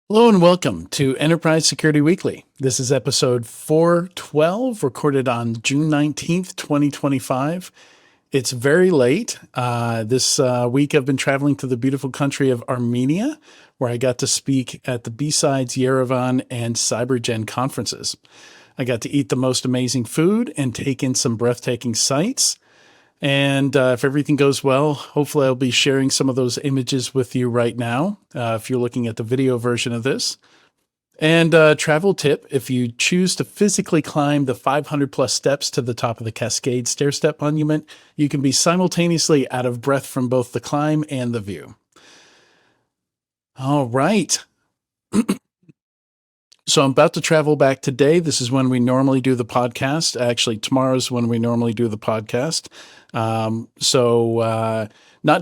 Hello and welcome to Enterprise Security Weekly. This is episode 412, recorded on June 19th, 2025. It's very late. This week I've been traveling to the beautiful country of Armenia, where I got to speak at the B-Sides, Yerevan, and CyberGen conferences. I got to eat the most amazing food and take in some breathtaking sights. And if everything goes well, hopefully I'll be sharing some of those images with you right now, if you're looking at the video version of this. And travel tip, if you choose to physically climb the 500 plus steps to the top of the Cascade Stair-Step Monument, you can be simultaneously out of breath from both the climb and the view. All right. So I'm about to travel back today. This is when we normally do the podcast. Actually, tomorrow's when we normally do the podcast. Not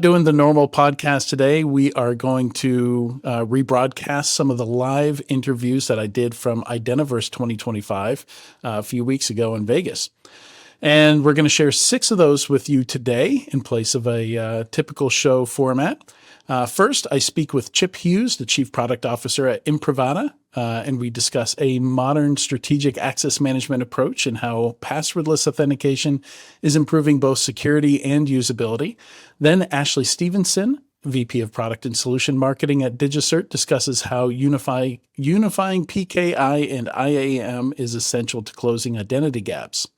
doing the normal podcast today. We are going to rebroadcast some of the live interviews that I did from Identiverse 2025 a few weeks ago in Vegas. And we're going to share 6 of those with you today in place of a typical show format. First, I speak with Chip Hughes, the Chief Product Officer at Imprivata, and we discuss a modern strategic access management approach and how passwordless authentication is improving both security and usability. Then Ashley Stevenson, VP of Product and Solution Marketing at DigiCert, discusses how unifying PKI and IAM is essential to closing identity gaps.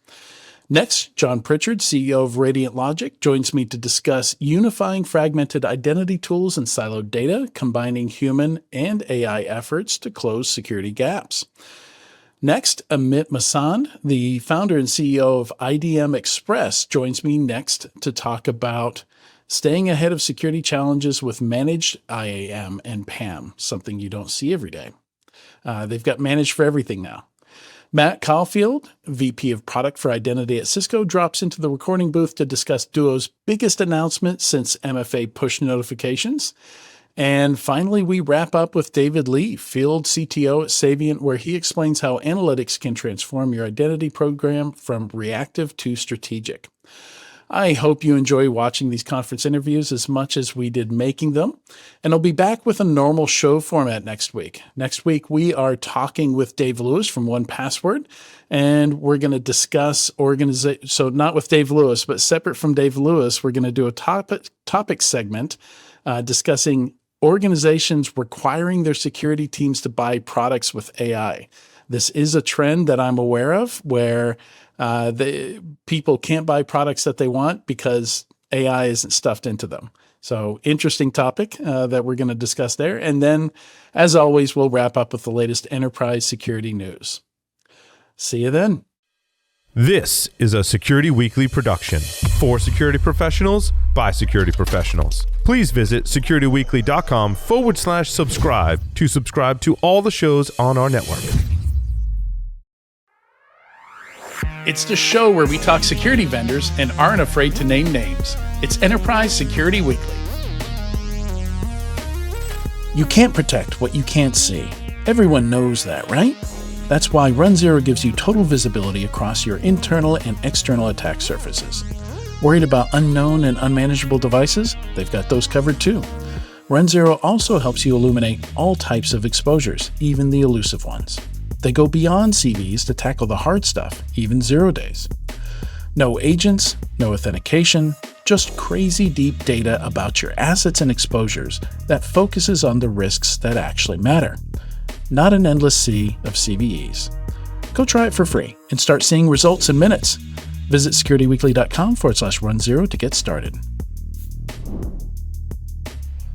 Next, John Pritchard, CEO of Radiant Logic, joins me to discuss unifying fragmented identity tools and siloed data, combining human and AI efforts to close security gaps. Next, Amit Masand, the founder and CEO of IDM Express, joins me next to talk about staying ahead of security challenges with managed IAM and PAM, something you don't see every day. They've got managed for everything now. Matt Caulfield, VP of Product for Identity at Cisco, drops into the recording booth to discuss Duo's biggest announcement since MFA push notifications. And finally, we wrap up with David Lee, Field CTO at Savient, where he explains how analytics can transform your identity program from reactive to strategic. I hope you enjoy watching these conference interviews as much as we did making them, and I'll be back with a normal show format next week. Next week, we are talking with Dave Lewis from 1Password, and we're going to discuss organization. So not with Dave Lewis, but separate from Dave Lewis, we're going to do a topic segment discussing organizations requiring their security teams to buy products with AI. This is a trend that I'm aware of where the people can't buy products that they want because AI isn't stuffed into them. So interesting topic that we're going to discuss there. And then, as always, we'll wrap up with the latest enterprise security news. See you then. This is a Security Weekly production for security professionals by security professionals. Please visit securityweekly.com/subscribe to subscribe to all the shows on our network. It's the show where we talk security vendors and aren't afraid to name names. It's Enterprise Security Weekly. You can't protect what you can't see. Everyone knows that, right? That's why RunZero gives you total visibility across your internal and external attack surfaces. Worried about unknown and unmanageable devices? They've got those covered too. RunZero also helps you illuminate all types of exposures, even the elusive ones. They go beyond CVs to tackle the hard stuff, even 0 days. No agents, no authentication, just crazy deep data about your assets and exposures that focuses on the risks that actually matter. Not an endless sea of CVEs. Go try it for free and start seeing results in minutes. Visit securityweekly.com/RunZero to get started.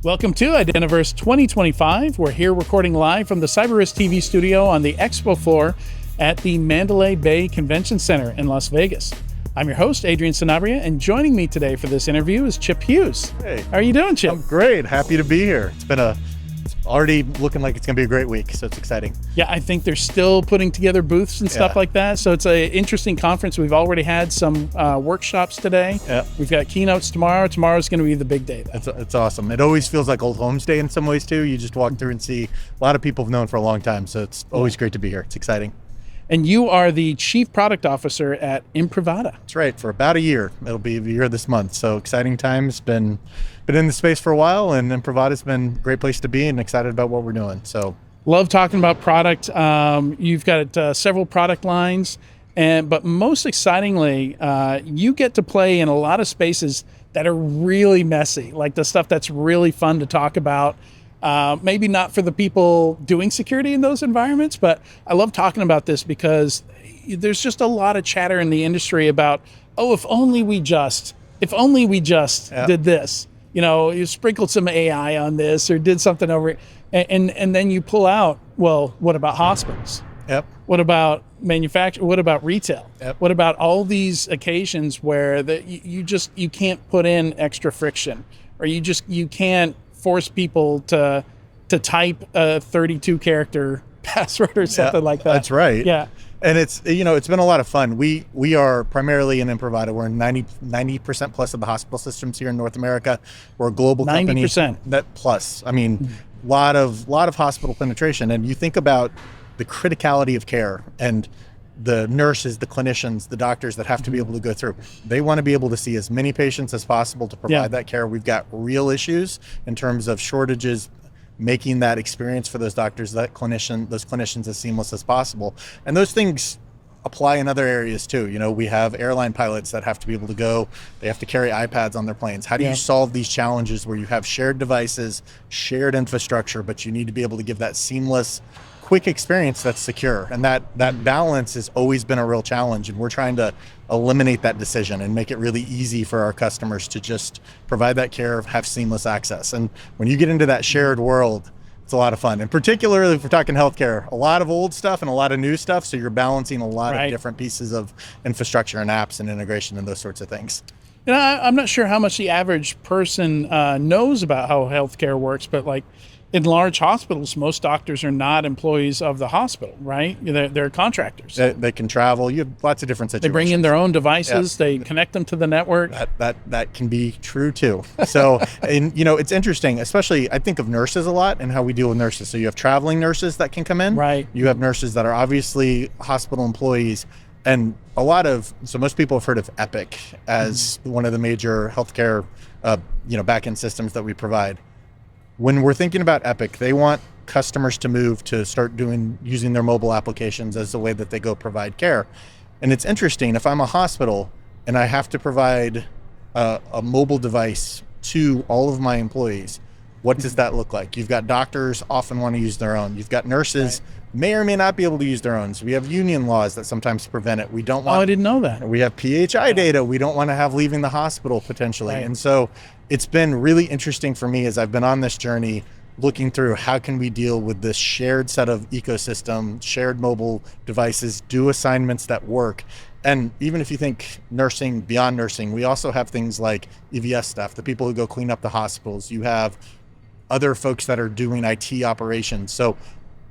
Welcome to Identiverse 2025. We're here recording live from the CyberRisk TV studio on the expo floor at the Mandalay Bay Convention Center in Las Vegas. I'm your host, Adrian Sanabria, and joining me today for this interview is Chip Hughes. Hey. How are you doing, Chip? I'm great. Happy to be here. It's already looking like it's going to be a great week, so it's exciting. Yeah, I think they're still putting together booths and stuff like that. So it's an interesting conference. We've already had some workshops today. Yeah. We've got keynotes tomorrow. Tomorrow's going to be the big day, though. It's awesome. It always feels like Old Homes Day in some ways, too. You just walk through and see a lot of people have known for a long time, so it's always great to be here. It's exciting. And you are the Chief Product Officer at Imprivata. That's right, for about a year. It'll be a year this month, so exciting times. Been in the space for a while, and Imprivata's been a great place to be and excited about what we're doing. So Love talking about product. You've got several product lines, but most excitingly, you get to play in a lot of spaces that are really messy, like the stuff that's really fun to talk about. Maybe not for the people doing security in those environments, but I love talking about this because there's just a lot of chatter in the industry about, oh, if only we just did this. You sprinkled some AI on this or did something over it. And then you pull out, well, what about hospitals? Yep. What about manufacturing? What about retail? Yep. What about all these occasions where you can't put in extra friction, or you can't force people to type a 32 character password or something like that. That's right. Yeah. And it's been a lot of fun. We are primarily an Improvider. We're in 90% plus of the hospital systems here in North America. We're a global company. 90%. That plus. I mean, lot of hospital penetration. And you think about the criticality of care and the nurses, the clinicians, the doctors that have to be able to go through. They want to be able to see as many patients as possible to provide that care. We've got real issues in terms of shortages, making that experience for those doctors, those clinicians as seamless as possible. And those things apply in other areas too. We have airline pilots that have to be able to go, they have to carry iPads on their planes. How do you solve these challenges where you have shared devices, shared infrastructure, but you need to be able to give that seamless, quick experience that's secure? And that balance has always been a real challenge, and we're trying to eliminate that decision and make it really easy for our customers to just provide that care, have seamless access. And when you get into that shared world, it's a lot of fun. And particularly if we're talking healthcare, a lot of old stuff and a lot of new stuff, so you're balancing a lot of different pieces of infrastructure and apps and integration and those sorts of things. I'm not sure how much the average person knows about how healthcare works, but like in large hospitals, most doctors are not employees of the hospital, right? They're contractors. They can travel. You have lots of different situations. They bring in their own devices. They connect them to the network. That can be true too. So, and it's interesting, especially I think of nurses a lot and how we deal with nurses. So you have traveling nurses that can come in. Right. You have nurses that are obviously hospital employees. And so most people have heard of Epic as one of the major healthcare, back-end systems that we provide. When we're thinking about Epic, they want customers to move to start using their mobile applications as the way that they go provide care. And it's interesting, if I'm a hospital and I have to provide a mobile device to all of my employees, what does that look like? You've got doctors often want to use their own. You've got nurses may or may not be able to use their own. So we have union laws that sometimes prevent it. We don't want. Oh, I didn't know that. We have PHI data we don't want to have leaving the hospital potentially. Right. And so it's been really interesting for me as I've been on this journey looking through how can we deal with this shared set of ecosystem, shared mobile devices, do assignments that work. And even if you think nursing, beyond nursing, we also have things like EVS staff, the people who go clean up the hospitals. You have other folks that are doing IT operations. So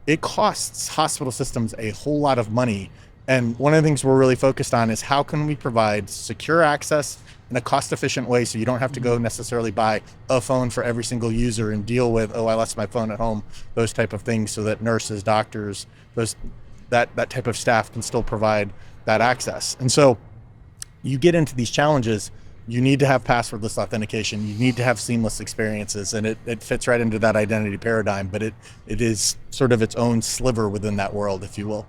it costs hospital systems a whole lot of money. And one of the things we're really focused on is how can we provide secure access in a cost-efficient way so you don't have to go necessarily buy a phone for every single user and deal with, I left my phone at home, those type of things, so that nurses, doctors, that type of staff can still provide that access. And so you get into these challenges, you need to have passwordless authentication, you need to have seamless experiences, and it fits right into that identity paradigm, but it is sort of its own sliver within that world, if you will.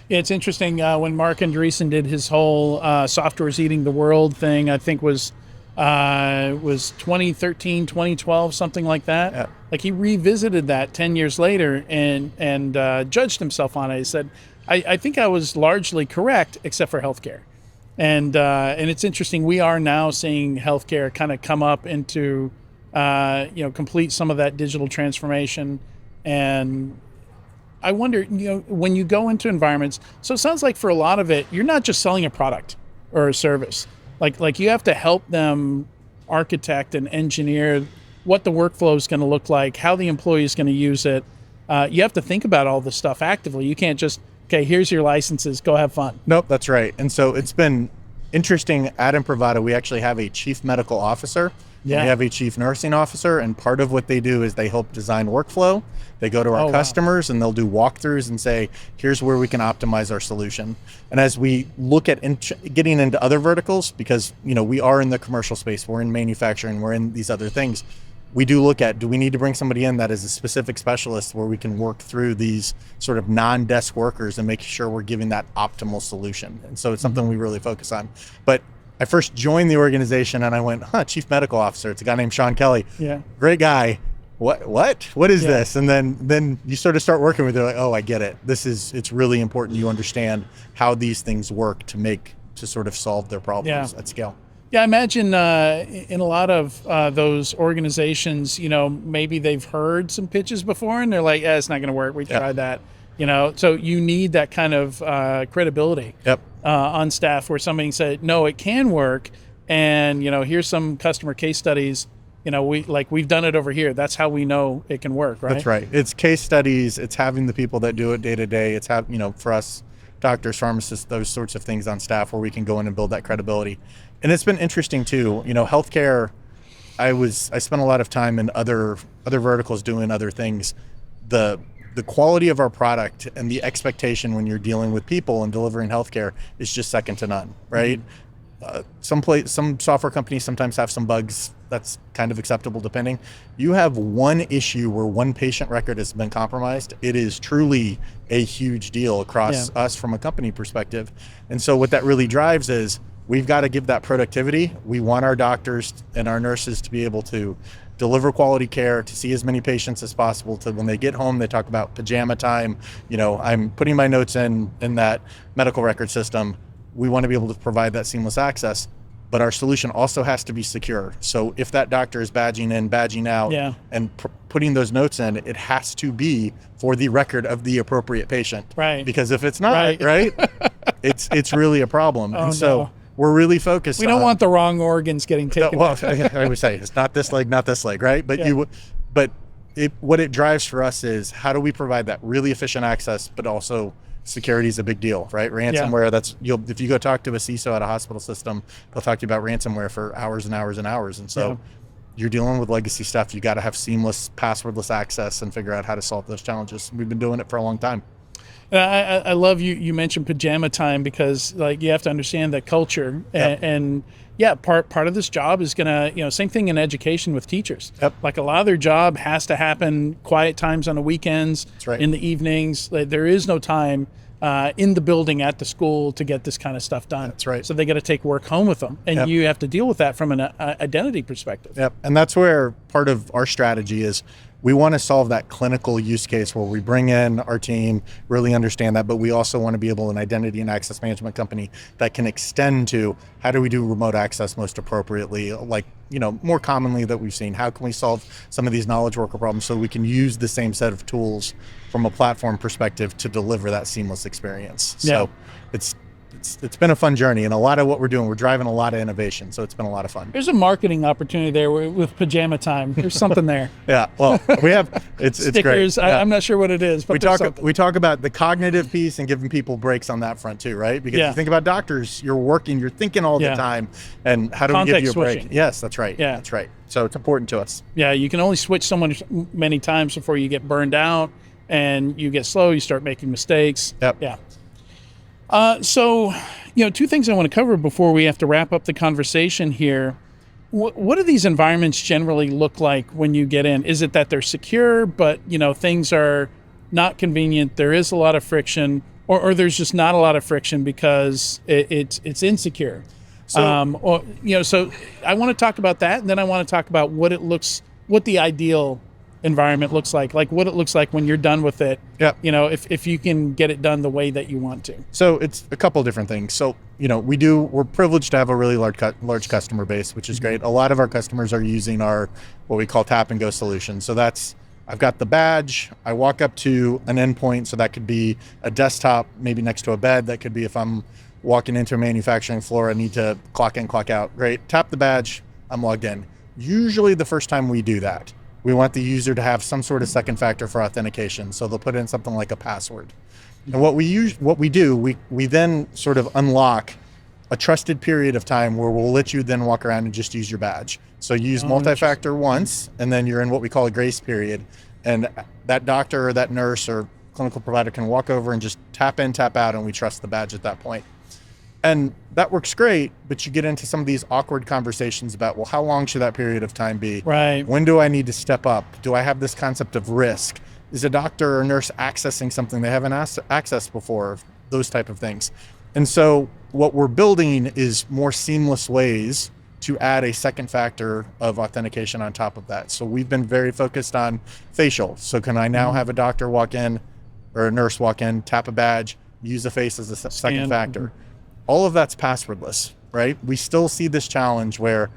Yeah, it's interesting. When Mark Andreessen did his whole software's eating the world thing, I think was 2013, 2012, something like that. Yeah. Like he revisited that 10 years later and judged himself on it. He said, I think I was largely correct, except for healthcare. And it's interesting. We are now seeing healthcare kind of come up into, complete some of that digital transformation. And I wonder, when you go into environments, so it sounds like for a lot of it, you're not just selling a product or a service. Like you have to help them architect and engineer what the workflow is going to look like, how the employee is going to use it. You have to think about all this stuff actively. You can't just, okay, here's your licenses, go have fun. Nope, that's right. And so it's been interesting. At Improvider, we actually have a chief medical officer. Yeah. We have a chief nursing officer, and part of what they do is they help design workflow. They go to our customers and they'll do walkthroughs and say, here's where we can optimize our solution. And as we look at getting into other verticals, because we are in the commercial space, we're in manufacturing, we're in these other things, we do look at, do we need to bring somebody in that is a specific specialist where we can work through these sort of non-desk workers and make sure we're giving that optimal solution. And so it's something we really focus on. But I first joined the organization and I went, chief medical officer. It's a guy named Sean Kelly. Yeah. Great guy. What is this? And then you sort of start working with it, like, oh, I get it. It's really important you understand how these things work to sort of solve their problems at scale. Yeah, I imagine in a lot of those organizations, maybe they've heard some pitches before and they're like, it's not going to work. We tried that, So you need that kind of credibility on staff where somebody said, no, it can work. And, here's some customer case studies. We've done it over here. That's how we know it can work, right? That's right. It's case studies. It's having the people that do it day to day. It's for us, doctors, pharmacists, those sorts of things on staff where we can go in and build that credibility. And it's been interesting too. Healthcare, I spent a lot of time in other verticals doing other things. The quality of our product and the expectation when you're dealing with people and delivering healthcare is just second to none, right? Some software companies sometimes have some bugs. That's kind of acceptable depending. You have one issue where one patient record has been compromised. It is truly a huge deal across us from a company perspective. And so what that really drives is we've got to give that productivity. We want our doctors and our nurses to be able to deliver quality care, to see as many patients as possible, to when they get home, they talk about pajama time. I'm putting my notes in that medical record system. We want to be able to provide that seamless access, but our solution also has to be secure. So if that doctor is badging in, badging out, and putting those notes in, it has to be for the record of the appropriate patient. Right. Because if it's not, right, it's really a problem. Oh, and so we're really focused. We don't want the wrong organs getting taken. Well, I would say it's not this leg, not this leg, right? But what it drives for us is how do we provide that really efficient access, but also security is a big deal, right? Ransomware, if you go talk to a CISO at a hospital system, they'll talk to you about ransomware for hours and hours and hours. And so you're dealing with legacy stuff. You got to have seamless passwordless access and figure out how to solve those challenges. We've been doing it for a long time. I love you mentioned pajama time because you have to understand that culture and part of this job is gonna, same thing in education with teachers. Like a lot of their job has to happen quiet times on the weekends, in the evenings. There is no time in the building at the school to get this kind of stuff done. That's right. So they got to take work home with them, and you have to deal with that from an identity perspective. And that's where part of our strategy is. We want to solve that clinical use case where we bring in our team, really understand that, but we also want to be able an identity and access management company that can extend to how do we do remote access most appropriately, more commonly that we've seen. How can we solve some of these knowledge worker problems so we can use the same set of tools from a platform perspective to deliver that seamless experience. So it's been a fun journey, and a lot of what we're doing, we're driving a lot of innovation, so it's been a lot of fun. There's a marketing opportunity there with pajama time. There's something there. Well, we have it's stickers. Great. I'm not sure what it is, but we talk about the cognitive piece and giving people breaks on that front too, right? Because you think about doctors, you're thinking all the time, and how do we give you a break? Switching. Yes, that's right. That's right. So it's important to us. You can only switch so many times before you get burned out and you get slow. You start making mistakes. So, two things I want to cover before we have to wrap up the conversation here. What do these environments generally look like when you get in? Is it that they're secure, but, things are not convenient? There is a lot of friction, or there's just not a lot of friction because it's insecure. So, so I want to talk about that. And then I want to talk about what the ideal environment looks like what it looks like when you're done with it. If you can get it done the way that you want to. So it's a couple of different things. So we're privileged to have a really large customer base, which is great. A lot of our customers are using our what we call tap and go solution. So I've got the badge, I walk up to an endpoint, so that could be a desktop maybe next to a bed. That could be if I'm walking into a manufacturing floor, I need to clock in, clock out. Great, tap the badge, I'm logged in. Usually the first time we do that, we want the user to have some sort of second factor for authentication. So they'll put in something like a password. And what we do, we then sort of unlock a trusted period of time where we'll let you then walk around and just use your badge. So use multi-factor once, and then you're in what we call a grace period. And that doctor or that nurse or clinical provider can walk over and just tap in, tap out, and we trust the badge at that point. And that works great, but you get into some of these awkward conversations about, well, how long should that period of time be? Right. When do I need to step up? Do I have this concept of risk? Is a doctor or nurse accessing something they haven't accessed before? Those type of things. And so what we're building is more seamless ways to add a second factor of authentication on top of that. So we've been very focused on facial. So can I now have a doctor walk in or a nurse walk in, tap a badge, use a face as a second factor? All of that's passwordless, right? We still see this challenge where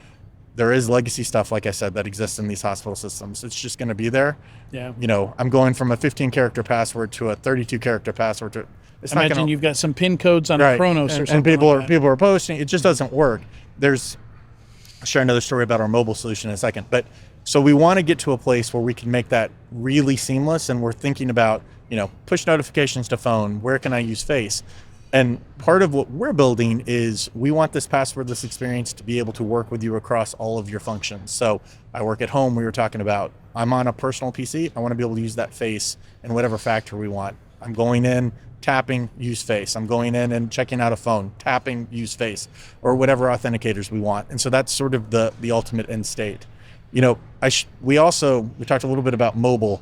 there is legacy stuff, like I said, that exists in these hospital systems. It's just going to be there. Yeah. You know, I'm going from a 15-character password to a 32-character password. It's not Imagine gonna, you've got some PIN codes on a Chronos or something. And people like that. people are posting. It just doesn't work. I'll share another story about our mobile solution in a second. But so we want to get to a place where we can make that really seamless, and we're thinking about, you know, push notifications to phone. Where can I use face? And part of what we're building is we want this passwordless experience to be able to work with you across all of your functions. So I work at home. We were talking about, I'm on a personal PC. I want to be able to use that face in whatever factor we want. I'm going in, tapping, use face. I'm going in and checking out a phone, tapping, use face, or whatever authenticators we want. And so that's sort of the ultimate end state. You know, we talked a little bit about mobile.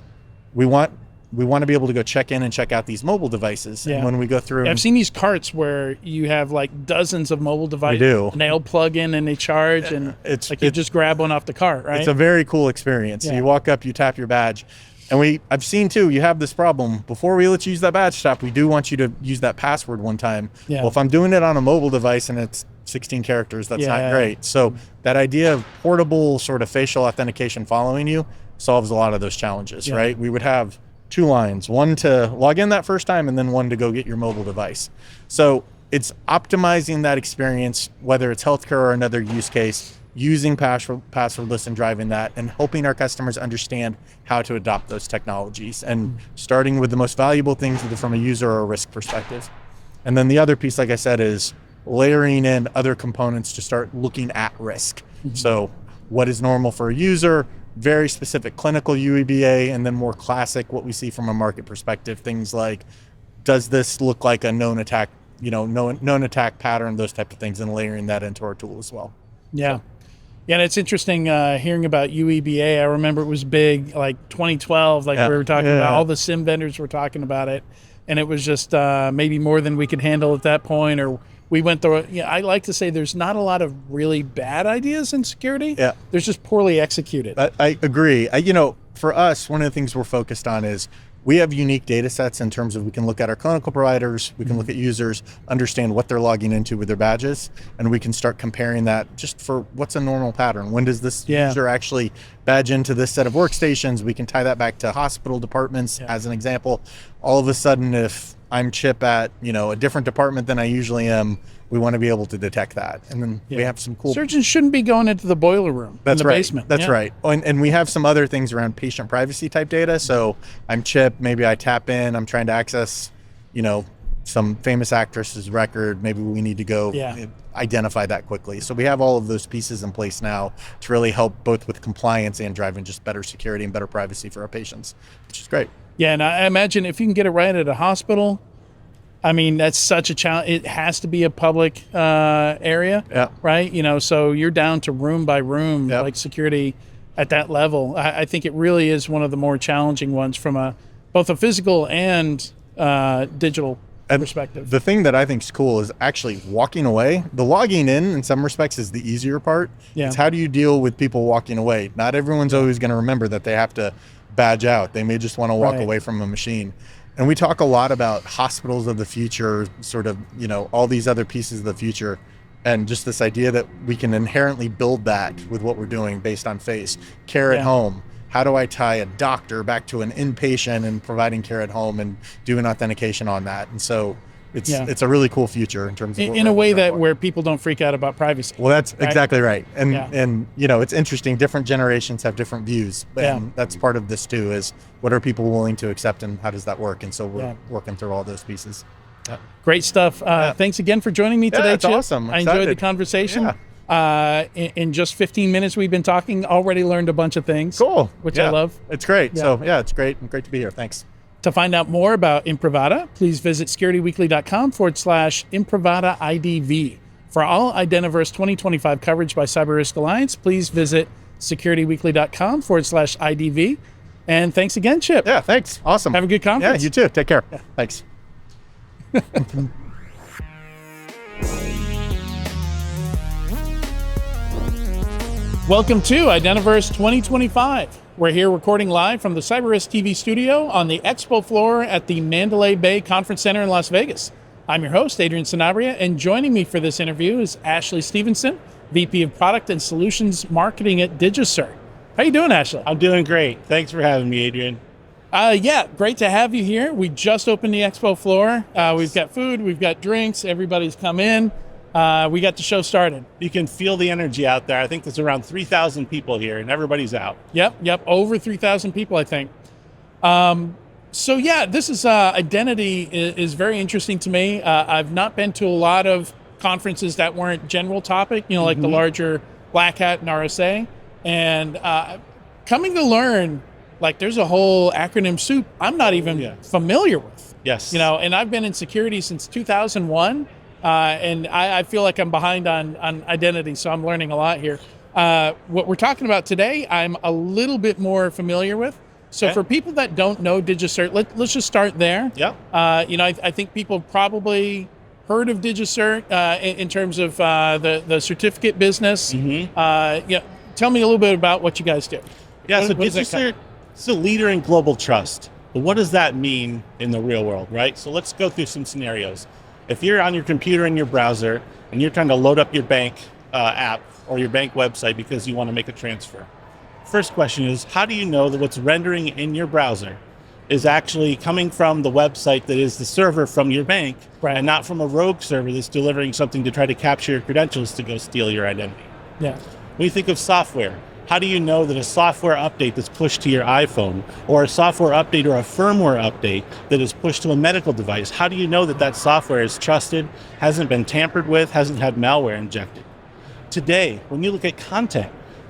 We want to be able to go check in and check out these mobile devices. Yeah. And when we go through, I've seen these carts where you have like dozens of mobile devices. We do. And they'll plug in and they charge, and you just grab one off the cart, right? It's a very cool experience. Yeah. So you walk up, you tap your badge. And I've seen too, you have this problem. Before we let you use that badge tap, we do want you to use that password one time. Yeah. Well, if I'm doing it on a mobile device and it's 16 characters, that's not great. So that idea of portable sort of facial authentication following you solves a lot of those challenges, right? We would have 2 lines, one to log in that first time and then one to go get your mobile device. So it's optimizing that experience, whether it's healthcare or another use case, using passwordless and driving that, and helping our customers understand how to adopt those technologies, and starting with the most valuable things either from a user or a risk perspective. And then the other piece, like I said, is layering in other components to start looking at risk. So what is normal for a user, very specific clinical UEBA, and then more classic, what we see from a market perspective, things like, does this look like a known attack, known attack pattern, those type of things, and layering that into our tool as well. Yeah. Yeah, and it's interesting hearing about UEBA. I remember it was big, like 2012, we were talking about, all the SIM vendors were talking about it, and it was just maybe more than we could handle at that point, or we went through it. I like to say there's not a lot of really bad ideas in security. Yeah. There's just poorly executed. I agree. For us, one of the things we're focused on is we have unique data sets in terms of we can look at our clinical providers, we can look at users, understand what they're logging into with their badges, and we can start comparing that just for what's a normal pattern. When does this user actually badge into this set of workstations? We can tie that back to hospital departments as an example. All of a sudden, if I'm Chip at a different department than I usually am, we want to be able to detect that. And then we have some cool... Surgeons shouldn't be going into the boiler room in the basement. That's right. And we have some other things around patient privacy type data. So I'm Chip, maybe I tap in, I'm trying to access, some famous actress's record. Maybe we need to go identify that quickly. So we have all of those pieces in place now to really help both with compliance and driving just better security and better privacy for our patients, which is great. Yeah, and I imagine if you can get it right at a hospital, I mean, that's such a challenge. It has to be a public area, right? So you're down to room by room, like security at that level. I think it really is one of the more challenging ones from both a physical and digital perspective. The thing that I think is cool is actually walking away. The logging in some respects, is the easier part. It's how do you deal with people walking away? Not everyone's always going to remember that they have to badge out. They may just want to walk away from a machine. And we talk a lot about hospitals of the future, sort of, all these other pieces of the future, and just this idea that we can inherently build that with what we're doing based on face. Care at home. How do I tie a doctor back to an inpatient and providing care at home and doing authentication on that? And so it's a really cool future in terms of in a way where people don't freak out about privacy. Well, that's exactly right. And it's interesting. Different generations have different views, and that's part of this too. Is what are people willing to accept, and how does that work? And so we're working through all those pieces. Great stuff. Thanks again for joining me today, Chip. Awesome. I enjoyed the conversation. In just 15 minutes we've been talking, already learned a bunch of things. Cool. Which I love. It's great. So it's great. Great to be here. Thanks. To find out more about Imprivata, please visit securityweekly.com/Imprivata IDV. For all Identiverse 2025 coverage by Cyber Risk Alliance, please visit securityweekly.com/IDV. And thanks again, Chip. Yeah, thanks. Awesome. Have a good conference. Yeah, you too. Take care. Yeah. Thanks. Welcome to Identiverse 2025. We're here recording live from the Cyber Risk TV studio on the expo floor at the Mandalay Bay Conference Center in Las Vegas. I'm your host, Adrian Sanabria, and joining me for this interview is Ashley Stevenson, VP of Product and Solutions Marketing at DigiCert. How you doing, Ashley? I'm doing great. Thanks for having me, Adrian. Yeah, great to have you here. We just opened the expo floor. We've got food, we've got drinks, everybody's come in. We got the show started. You can feel the energy out there. I think there's around 3,000 people here and everybody's out. Yep, over 3,000 people, I think. So yeah, this is identity is very interesting to me. I've not been to a lot of conferences that weren't general topic, like the larger Black Hat and RSA. And coming to learn, like there's a whole acronym soup I'm not even familiar with. Yes. And I've been in security since 2001, and I feel like I'm behind on identity, so I'm learning a lot here. What we're talking about today, I'm a little bit more familiar with. So for people that don't know DigiCert, let's just start there. Yep. I think people probably heard of DigiCert in terms of the certificate business. Tell me a little bit about what you guys do. Yeah, so DigiCert is a leader in global trust. But what does that mean in the real world, right? So let's go through some scenarios. If you're on your computer in your browser and you're trying to load up your bank app or your bank website because you want to make a transfer, first question is, how do you know that what's rendering in your browser is actually coming from the website that is the server from your bank and not from a rogue server that's delivering something to try to capture your credentials to go steal your identity? Yeah. When you think of software, how do you know that a software update that's pushed to your iPhone or a software update or a firmware update that is pushed to a medical device, how do you know that that software is trusted, hasn't been tampered with, hasn't had malware injected? Today, when you look at content,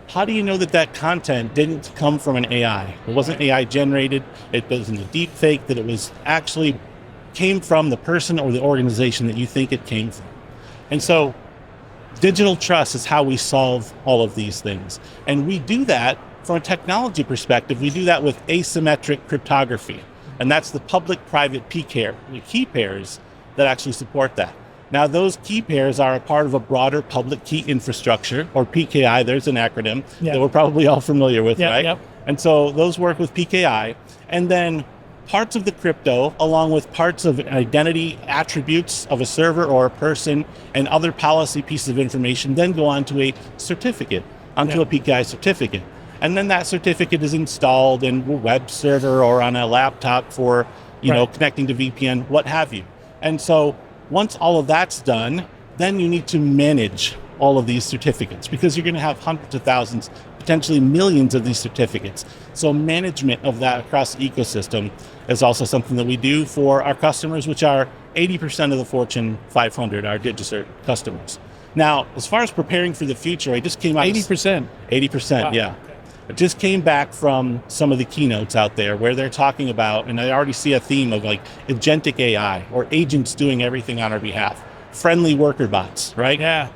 how do you know that that content didn't come from an AI? It wasn't AI generated, it wasn't a deep fake, that it was actually came from the person or the organization that you think it came from. And so digital trust is how we solve all of these things. And we do that from a technology perspective. We do that with asymmetric cryptography. And that's the public-private key pairs that actually support that. Now, those key pairs are a part of a broader public key infrastructure, or PKI. There's an acronym that we're probably all familiar with, right? Yep. And so those work with PKI. And then parts of the crypto, along with parts of identity attributes of a server or a person and other policy pieces of information, then go onto a certificate, onto a PKI certificate. And then that certificate is installed in a web server or on a laptop for, connecting to VPN, what have you. And so once all of that's done, then you need to manage all of these certificates because you're going to have hundreds of thousands, potentially millions of these certificates. So management of that across the ecosystem is also something that we do for our customers, which are 80% of the Fortune 500, our DigiCert customers. Now, as far as preparing for the future, I just came out 80%. 80%, wow. Yeah. I just came back from some of the keynotes out there where they're talking about, and I already see a theme of like agentic AI or agents doing everything on our behalf, friendly worker bots, right? Yeah.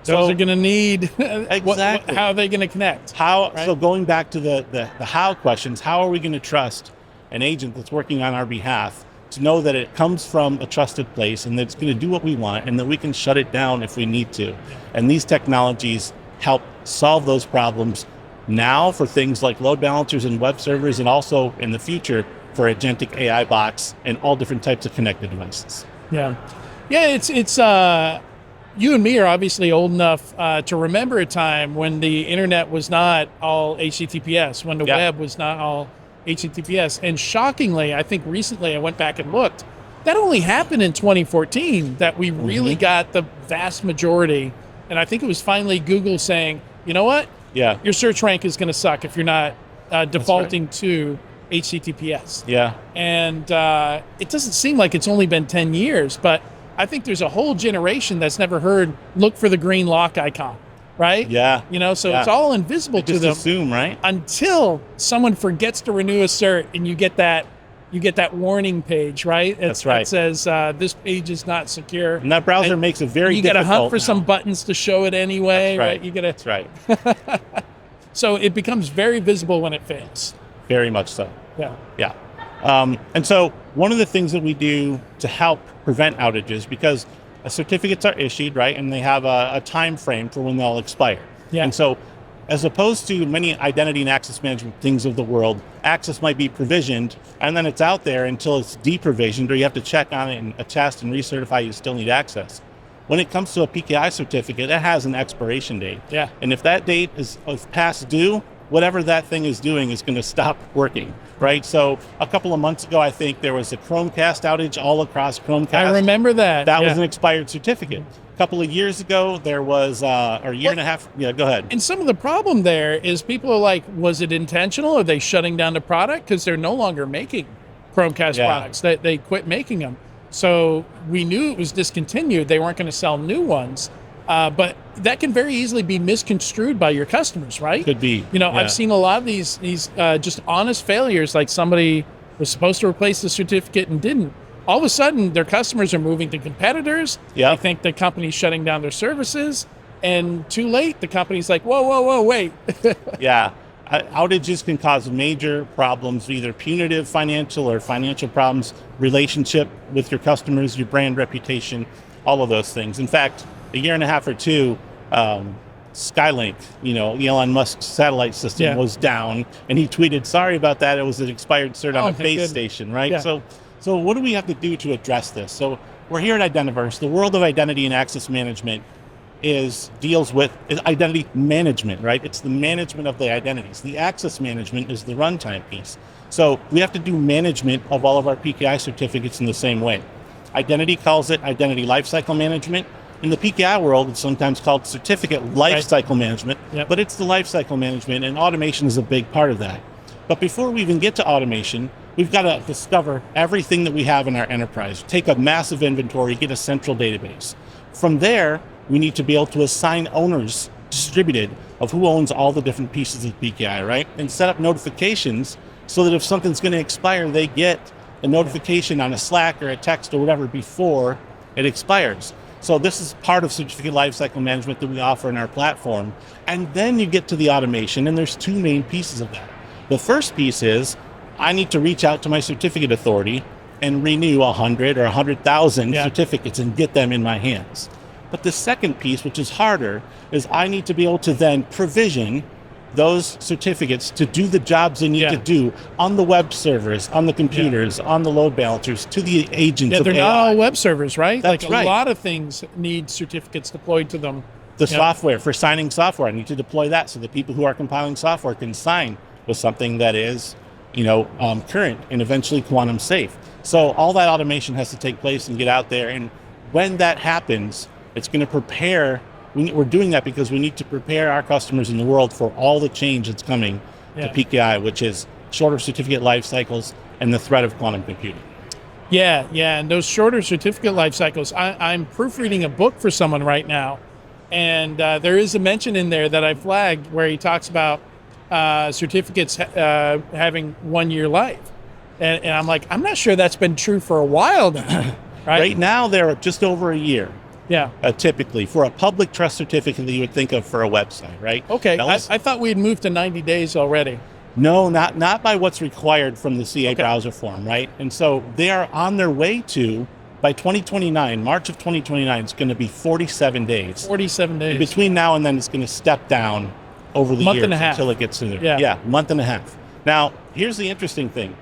Those are going to need, exactly. How are they going to connect? So going back to the how questions, how are we going to trust an agent that's working on our behalf to know that it comes from a trusted place and that it's going to do what we want and that we can shut it down if we need to? And these technologies help solve those problems now for things like load balancers and web servers, and also in the future for agentic AI bots and all different types of connected devices. Yeah. It's you and me are obviously old enough to remember a time when the internet was not all HTTPS, when the web was not all HTTPS. And shockingly, I think recently I went back and looked, that only happened in 2014 that we really got the vast majority. And I think it was finally Google saying, you know what? Yeah. Your search rank is going to suck if you're not defaulting to HTTPS. Yeah. And it doesn't seem like it's only been 10 years, but I think there's a whole generation that's never heard, look for the green lock icon, right? Yeah. It's all invisible to them. Just assume, right? Until someone forgets to renew a cert and you get that, you get that warning page, right? That's right. It says this page is not secure. And that browser makes it very you difficult. You got to hunt for now. some buttons to show it anyway, That's right. You got That's right. So it becomes very visible when it fails. Very much so. Yeah. Yeah. And so one of the things that we do to help prevent outages, because certificates are issued, right, and they have a time frame for when they'll expire. Yeah. And so as opposed to many identity and access management things of the world, access might be provisioned and then it's out there until it's deprovisioned, or you have to check on it and attest and recertify you still need access. When it comes to a PKI certificate, it has an expiration date. Yeah. And if that date is past due, whatever that thing is doing is going to stop working, right? So a couple of months ago, I think there was a Chromecast outage all across Chromecast. I remember that. That was an expired certificate. A couple of years ago, there was, or a year and a half. Yeah, go ahead. And some of the problem there is people are like, was it intentional? Are they shutting down the product? Because they're no longer making Chromecast products. They quit making them. So we knew it was discontinued. They weren't going to sell new ones. But that can very easily be misconstrued by your customers, right? Could be. I've seen a lot of these just honest failures, like somebody was supposed to replace the certificate and didn't. All of a sudden, their customers are moving to competitors. Yep. They think the company's shutting down their services. And too late, the company's like, whoa, wait. Yeah. Outages can cause major problems, either punitive financial or financial problems, relationship with your customers, your brand reputation, all of those things. In fact, a year and a half or two, Skylink, Elon Musk's satellite system was down, and he tweeted, "Sorry about that. It was an expired cert on a base station," right? Yeah. So what do we have to do to address this? So we're here at Identiverse. The world of identity and access management deals with identity management, right? It's the management of the identities. The access management is the runtime piece. So we have to do management of all of our PKI certificates in the same way. Identity calls it identity lifecycle management. In the PKI world, it's sometimes called certificate lifecycle management, but it's the lifecycle management, and automation is a big part of that. But before we even get to automation, we've got to discover everything that we have in our enterprise, take a massive inventory, get a central database. From there, we need to be able to assign owners distributed of who owns all the different pieces of PKI, right? And set up notifications so that if something's going to expire, they get a notification on a Slack or a text or whatever before it expires. So this is part of certificate lifecycle management that we offer in our platform. And then you get to the automation, and there's two main pieces of that. The first piece is I need to reach out to my certificate authority and renew 100 or 100,000 certificates and get them in my hands. But the second piece, which is harder, is I need to be able to then provision those certificates to do the jobs they need to do on the web servers, on the computers, on the load balancers, to the agents of they're AI. not all web servers, right? That's right. A lot of things need certificates deployed to them. The software, for signing software, I need to deploy that so that people who are compiling software can sign with something that is, current and eventually quantum safe. So all that automation has to take place and get out there. And when that happens, it's going to prepare. We're doing that because we need to prepare our customers in the world for all the change that's coming to PKI, which is shorter certificate life cycles and the threat of quantum computing. Yeah, and those shorter certificate life cycles. I'm proofreading a book for someone right now, and there is a mention in there that I flagged where he talks about certificates having 1 year life. And I'm like, I'm not sure that's been true for a while now, right? Right now, they're just over a year. Yeah. Typically, for a public trust certificate that you would think of for a website, right? Okay, Now, I thought we had moved to 90 days already. No, not by what's required from the CA browser form, right? And so they are on their way to, by 2029, March of 2029, it's going to be 47 days. 47 days. Between now and then, it's going to step down over the Month years and a half. until it gets to there. Yeah, month and a half. Now, here's the interesting thing.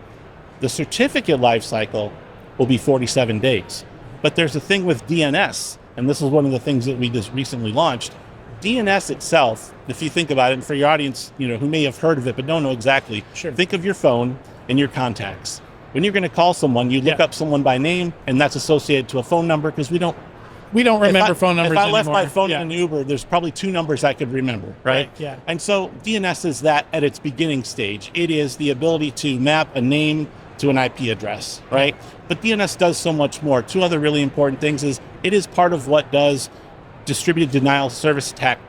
The certificate life cycle will be 47 days. But there's a thing with DNS, and this is one of the things that we just recently launched. DNS itself, if you think about it, and for your audience, who may have heard of it but don't know exactly, think of your phone and your contacts. When you're going to call someone, you look up someone by name, and that's associated to a phone number because we don't remember phone numbers anymore. If I anymore. left my phone in an Uber, there's probably 2 numbers I could remember, right? Yeah. And so DNS is that at its beginning stage. It is the ability to map a name to an IP address, right? But DNS does so much more. 2 other really important things is it is part of what does distributed denial of service attack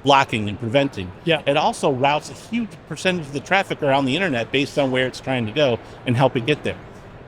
blocking and preventing. Yeah. It also routes a huge percentage of the traffic around the internet based on where it's trying to go and help it get there.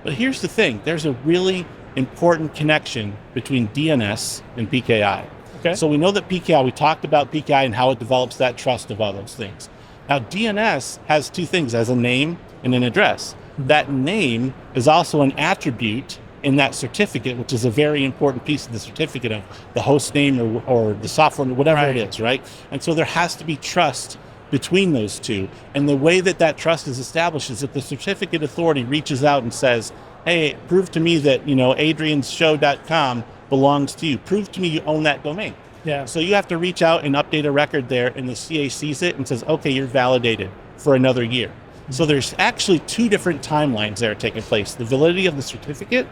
But here's the thing, there's a really important connection between DNS and PKI. Okay. So we know that PKI, we talked about PKI and how it develops that trust of all those things. Now DNS has two things, as a name and an address. That name is also an attribute in that certificate, which is a very important piece of the certificate of the host name or the software, whatever it is, right? And so there has to be trust between those two. And the way that that trust is established is that the certificate authority reaches out and says, hey, prove to me that, adrianshow.com belongs to you. Prove to me you own that domain. Yeah. So you have to reach out and update a record there, and the CA sees it and says, okay, you're validated for another year. So there's actually two different timelines there taking place: the validity of the certificate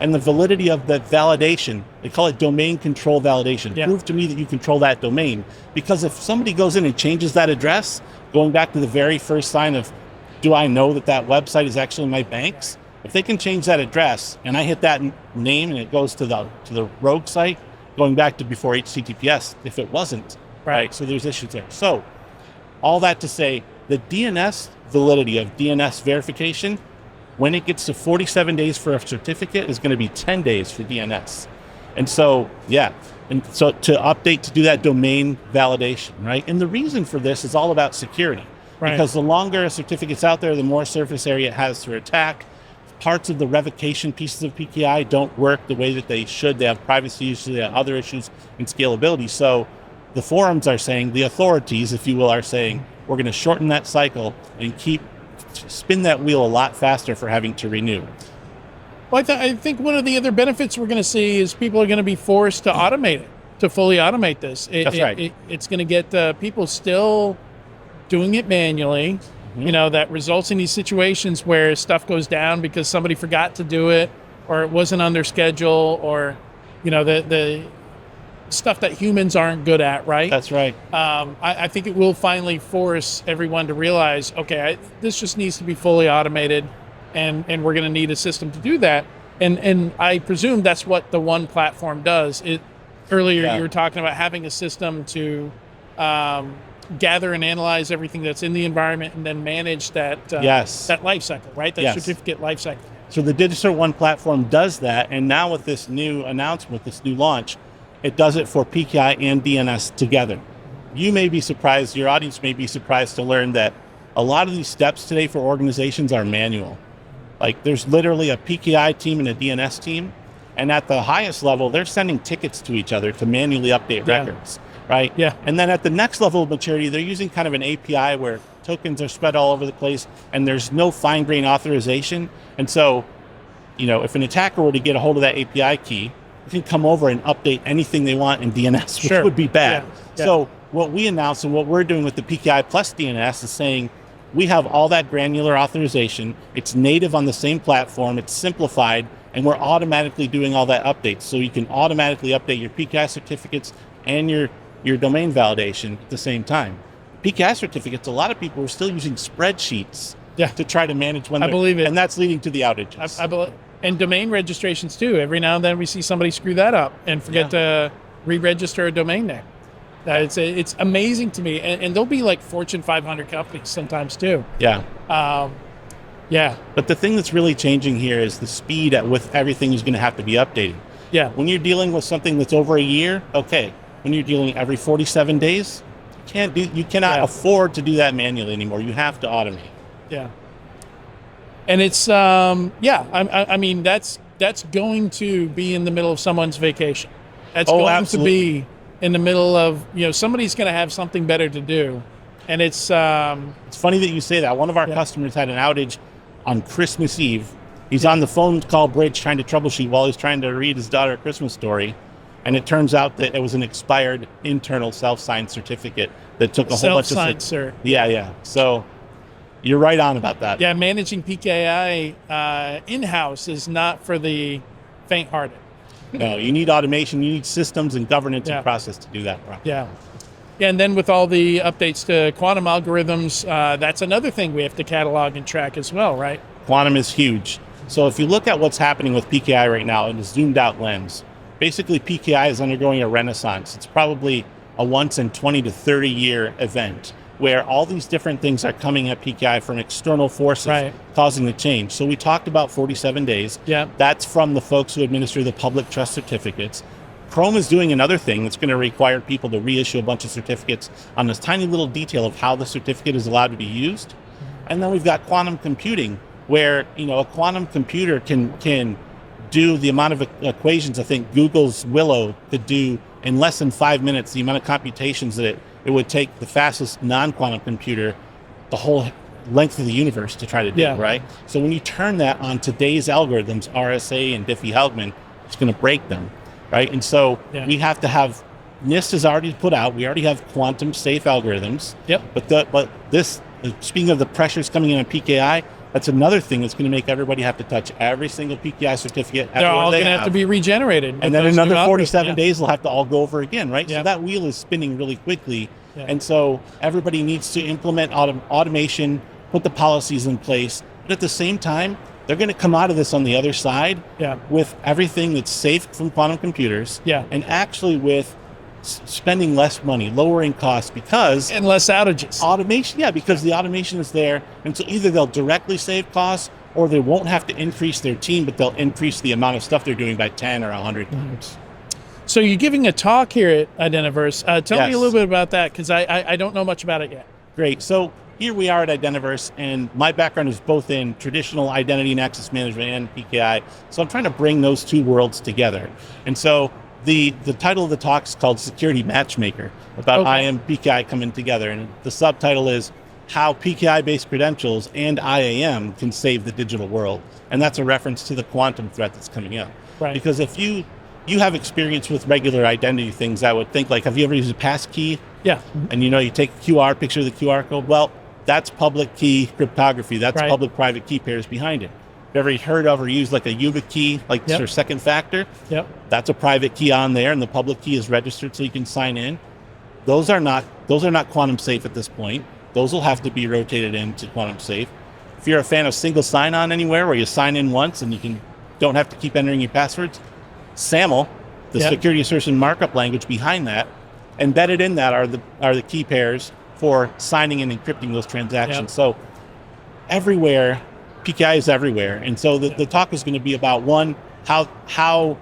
and the validity of the validation. They call it domain control validation. Yeah. Prove to me that you control that domain. Because if somebody goes in and changes that address, going back to the very first sign of, do I know that that website is actually my bank's? If they can change that address and I hit that name and it goes to the rogue site, going back to before HTTPS, if it wasn't, right? So there's issues there. So all that to say, the DNS validity of DNS verification, when it gets to 47 days for a certificate, is going to be 10 days for DNS. And so, and so to update, to do that domain validation, right? And the reason for this is all about security. Right. Because the longer a certificate's out there, the more surface area it has to attack. Parts of the revocation pieces of PKI don't work the way that they should. They have privacy issues, they have other issues in scalability. So the forums are saying, the authorities, if you will, are saying, we're going to shorten that cycle and spin that wheel a lot faster for having to renew. Well, I think one of the other benefits we're going to see is people are going to be forced to automate it, to fully automate this. That's right. It's going to get people still doing it manually. That results in these situations where stuff goes down because somebody forgot to do it, or it wasn't on their schedule, or, the stuff that humans aren't good at, right? That's right. I think it will finally force everyone to realize, okay, this just needs to be fully automated, and we're going to need a system to do that. And I presume that's what the One platform does. Earlier you were talking about having a system to gather and analyze everything that's in the environment and then manage that that life cycle, right? That certificate life cycle. So the DigiCert ONE platform does that, and now with this new announcement, this new launch, it does it for PKI and DNS together. You may be surprised, your audience may be surprised to learn that a lot of these steps today for organizations are manual. Like there's literally a PKI team and a DNS team, and at the highest level, they're sending tickets to each other to manually update records. Right? Yeah. And then at the next level of maturity, they're using kind of an API where tokens are spread all over the place and there's no fine-grained authorization. And so, if an attacker were to get a hold of that API key, they can come over and update anything they want in DNS, which would be bad. Yeah. So what we announced and what we're doing with the PKI plus DNS is saying, we have all that granular authorization. It's native on the same platform. It's simplified, and we're automatically doing all that updates. So you can automatically update your PKI certificates and your domain validation at the same time. PKI certificates, a lot of people are still using spreadsheets to try to manage when I believe it. And that's leading to the outages. I believe, and domain registrations too. Every now and then we see somebody screw that up and forget to re-register a domain name. It's amazing to me. And they'll be like Fortune 500 companies sometimes too. Yeah. Yeah. But the thing that's really changing here is the speed at with everything is going to have to be updated. Yeah. When you're dealing with something that's over a year, okay. When you're dealing every 47 days, you cannot afford to do that manually anymore. You have to automate. Yeah. And it's I mean that's going to be in the middle of someone's vacation. That's going to be in the middle of somebody's going to have something better to do, and it's funny that you say that. One of our customers had an outage on Christmas Eve. He's on the phone call bridge trying to troubleshoot while he's trying to read his daughter a Christmas story. And it turns out that it was an expired internal self-signed certificate that took a whole bunch of... Self-signed, sir. Yeah. So you're right on about that. Yeah, managing PKI in-house is not for the faint-hearted. No, you need automation, you need systems and governance and process to do that properly. Yeah, and then with all the updates to quantum algorithms, that's another thing we have to catalog and track as well, right? Quantum is huge. So if you look at what's happening with PKI right now in a zoomed-out lens, basically, PKI is undergoing a renaissance. It's probably a once in 20 to 30 year event. where all these different things are coming at PKI from external forces causing the change. So we talked about 47 days. Yeah. That's from the folks who administer the public trust certificates. Chrome is doing another thing that's going to require people to reissue a bunch of certificates on this tiny little detail of how the certificate is allowed to be used. And then we've got quantum computing, where a quantum computer can do the amount of equations I think Google's Willow could do in less than 5 minutes, the amount of computations that it would take the fastest non-quantum computer the whole length of the universe to try to do, right? So when you turn that on today's algorithms, RSA and Diffie-Hellman, it's going to break them, right? And so we have to have, NIST has already put out, we already have quantum safe algorithms. Yep. But this, speaking of the pressures coming in on PKI, that's another thing that's going to make everybody have to touch every single PKI certificate. They're all going to have to be regenerated. And then another 47 days, they'll have to all go over again, right? Yeah. So that wheel is spinning really quickly. Yeah. And so everybody needs to implement automation, put the policies in place. But at the same time, they're going to come out of this on the other side with everything that's safe from quantum computers and actually with spending less money, lowering costs and less outages. Automation, because the automation is there. And so either they'll directly save costs or they won't have to increase their team, but they'll increase the amount of stuff they're doing by 10 or 100 times. So you're giving a talk here at Identiverse. Tell me a little bit about that, because I don't know much about it yet. Great. So here we are at Identiverse, and my background is both in traditional identity and access management and PKI. So I'm trying to bring those two worlds together. And so the title of the talk is called Security Matchmaker, about IAM PKI coming together. And the subtitle is how PKI-based credentials and IAM can save the digital world. And that's a reference to the quantum threat that's coming up. Right. Because if you have experience with regular identity things, I would think, like, have you ever used a passkey? Yeah. And you take a QR, picture of the QR code. Well, that's public key cryptography. That's public-private key pairs behind it. Have you ever heard of or used like a YubiKey, like your second factor? Yep. That's a private key on there, and the public key is registered so you can sign in. Those are not quantum safe at this point. Those will have to be rotated into quantum safe. If you're a fan of single sign-on anywhere, where you sign in once and you don't have to keep entering your passwords, SAML, the security assertion markup language behind that, embedded in that are the key pairs for signing and encrypting those transactions. So everywhere. PKI is everywhere. And so the talk is going to be about, one, how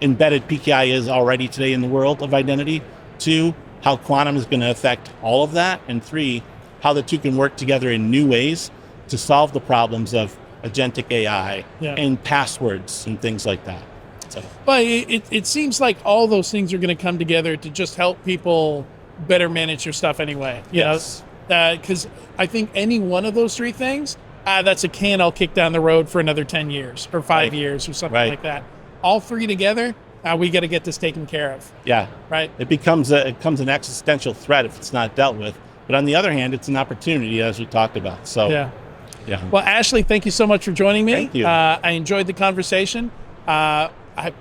embedded PKI is already today in the world of identity. Two, how quantum is going to affect all of that. And three, how the two can work together in new ways to solve the problems of agentic AI and passwords and things like that. So. But it seems like all those things are going to come together to just help people better manage your stuff anyway. Yes. Because I think any one of those three things, that's a can I'll kick down the road for another 10 years or 5 years or something like that. All three together, we got to get this taken care of. Yeah. Right. It becomes an existential threat if it's not dealt with. But on the other hand, it's an opportunity, as we talked about. So, yeah. Well, Ashley, thank you so much for joining me. Thank you. I enjoyed the conversation. I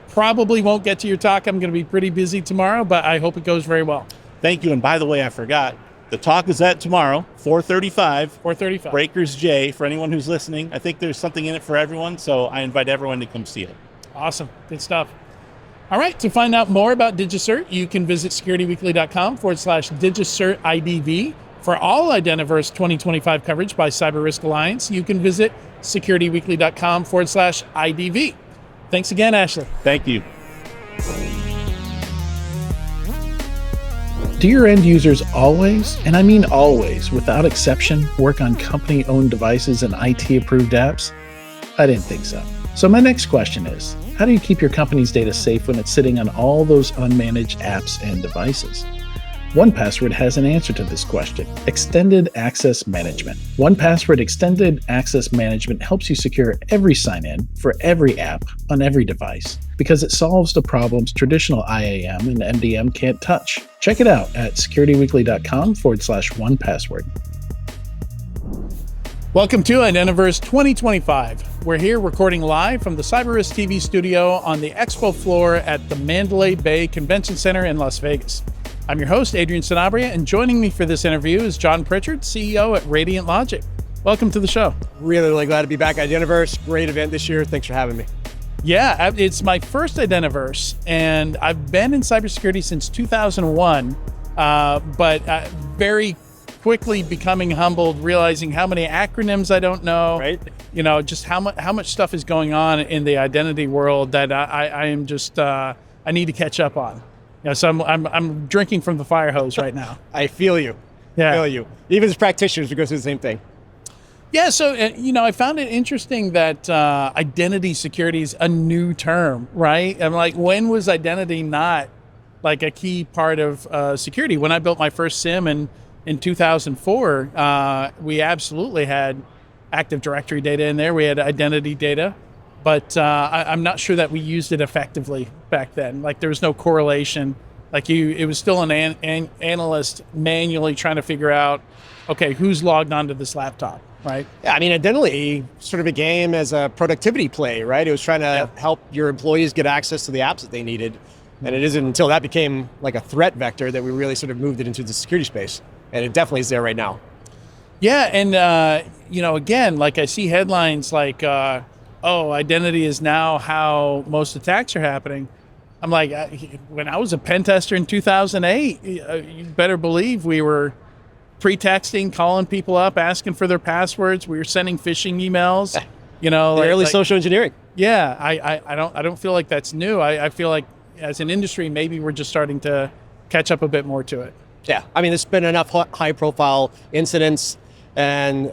probably won't get to your talk. I'm going to be pretty busy tomorrow, but I hope it goes very well. Thank you. And by the way, I forgot. The talk is at tomorrow, 4:35. 4:35. Breakers J, for anyone who's listening. I think there's something in it for everyone, so I invite everyone to come see it. Awesome. Good stuff. All right. To find out more about DigiCert, you can visit securityweekly.com/DigiCert IDV. For all Identiverse 2025 coverage by Cyber Risk Alliance, you can visit securityweekly.com/IDV. Thanks again, Ashley. Thank you. Do your end users always, and I mean always, without exception, work on company-owned devices and IT-approved apps? I didn't think so. So my next question is, how do you keep your company's data safe when it's sitting on all those unmanaged apps and devices? 1Password has an answer to this question: Extended Access Management. 1Password Extended Access Management helps you secure every sign-in for every app on every device, because it solves the problems traditional IAM and MDM can't touch. Check it out at securityweekly.com/1Password. Welcome to Identiverse 2025. We're here recording live from the CyberRisk TV studio on the expo floor at the Mandalay Bay Convention Center in Las Vegas. I'm your host, Adrian Sanabria, and joining me for this interview is John Pritchard, CEO at Radiant Logic. Welcome to the show. Really glad to be back at Identiverse. Great event this year. Thanks for having me. Yeah, it's my first Identiverse, and I've been in cybersecurity since 2001, but very quickly becoming humbled, realizing how many acronyms I don't know. Right. Just how much stuff is going on in the identity world that I am just I need to catch up on. So I'm drinking from the fire hose right now. I feel you. Yeah. I feel you. Even as practitioners, we go through the same thing. Yeah, so, I found it interesting that identity security is a new term, right? I'm like, when was identity not like a key part of security? When I built my first SIM in 2004, we absolutely had Active Directory data in there. We had identity data, but I'm not sure that we used it effectively back then. Like, there was no correlation. Like, it was still an analyst manually trying to figure out, okay, who's logged onto this laptop? Right. Yeah, I mean, identity sort of began as a productivity play, right? It was trying to help your employees get access to the apps that they needed. And it isn't until that became like a threat vector that we really sort of moved it into the security space. And it definitely is there right now. Yeah. And, again, like I see headlines like, identity is now how most attacks are happening. I'm like, when I was a pen tester in 2008, you better believe we were pre-texting, calling people up, asking for their passwords. We were sending phishing emails. Early social engineering. Yeah, I don't feel like that's new. I feel like as an industry, maybe we're just starting to catch up a bit more to it. Yeah, I mean, there's been enough high-profile incidents, and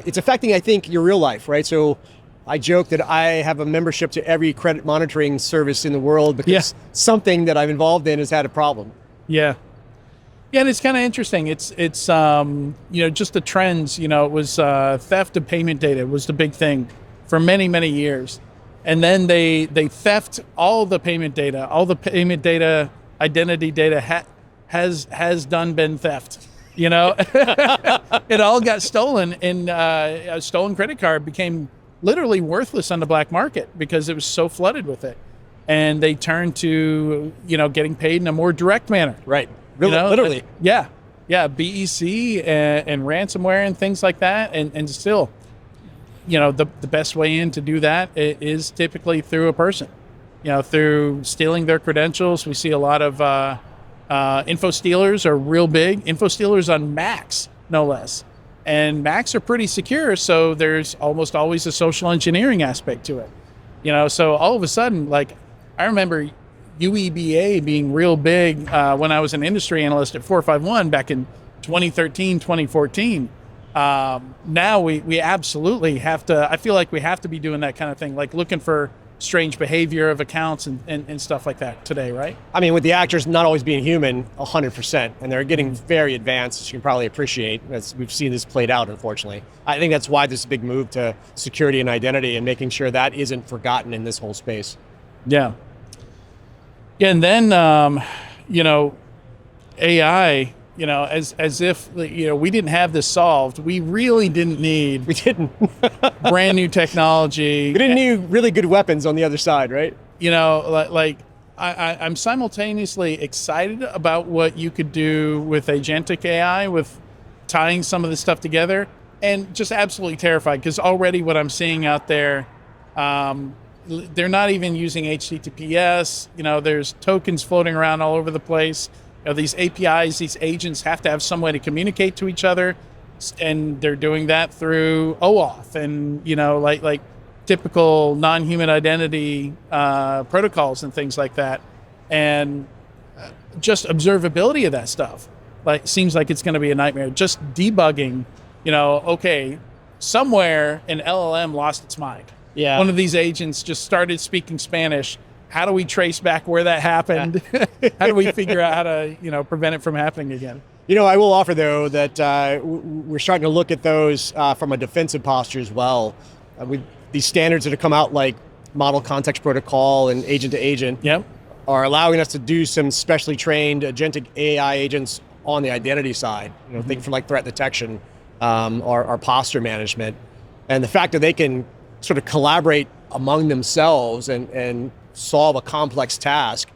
it's affecting, I think, your real life, right? So I joke that I have a membership to every credit monitoring service in the world because something that I'm involved in has had a problem. Yeah. Yeah, and it's kind of interesting. It's just the trends. It was theft of payment data was the big thing for many, many years. And then they theft all the payment data. All the payment data, identity data has been theft. It all got stolen, and a stolen credit card became literally worthless on the black market because it was so flooded with it. And they turned to, getting paid in a more direct manner. Right. Literally. Yeah, BEC and ransomware and things like that. And still, the best way in to do that is typically through a person, through stealing their credentials. We see a lot of info stealers are real big. Info stealers on Macs, no less. And Macs are pretty secure, so there's almost always a social engineering aspect to it. So all of a sudden, like, I remember UEBA being real big when I was an industry analyst at 451 back in 2013, 2014. Now we absolutely have to, I feel like we have to be doing that kind of thing, like looking for strange behavior of accounts and stuff like that today, right? I mean, with the actors not always being human, 100%, and they're getting very advanced, as you can probably appreciate, as we've seen this played out, unfortunately. I think that's why there's a big move to security and identity and making sure that isn't forgotten in this whole space. Yeah. And then, AI, as if, we didn't have this solved. We really didn't need brand new technology. We didn't need really good weapons on the other side, right? I'm simultaneously excited about what you could do with agentic AI, with tying some of this stuff together, and just absolutely terrified because already what I'm seeing out there, they're not even using HTTPS. There's tokens floating around all over the place. These APIs, these agents have to have some way to communicate to each other, and they're doing that through OAuth and like typical non-human identity protocols and things like that. And just observability of that stuff, seems like it's going to be a nightmare. Just debugging, okay, somewhere an LLM lost its mind. Yeah. One of these agents just started speaking Spanish. How do we trace back where that happened? How do we figure out how to, prevent it from happening again? I will offer, though, that we're starting to look at those from a defensive posture as well. With these standards that have come out, like Model Context Protocol and Agent to Agent, are allowing us to do some specially trained agentic AI agents on the identity side. Think for like threat detection or posture management. And the fact that they can sort of collaborate among themselves and solve a complex task,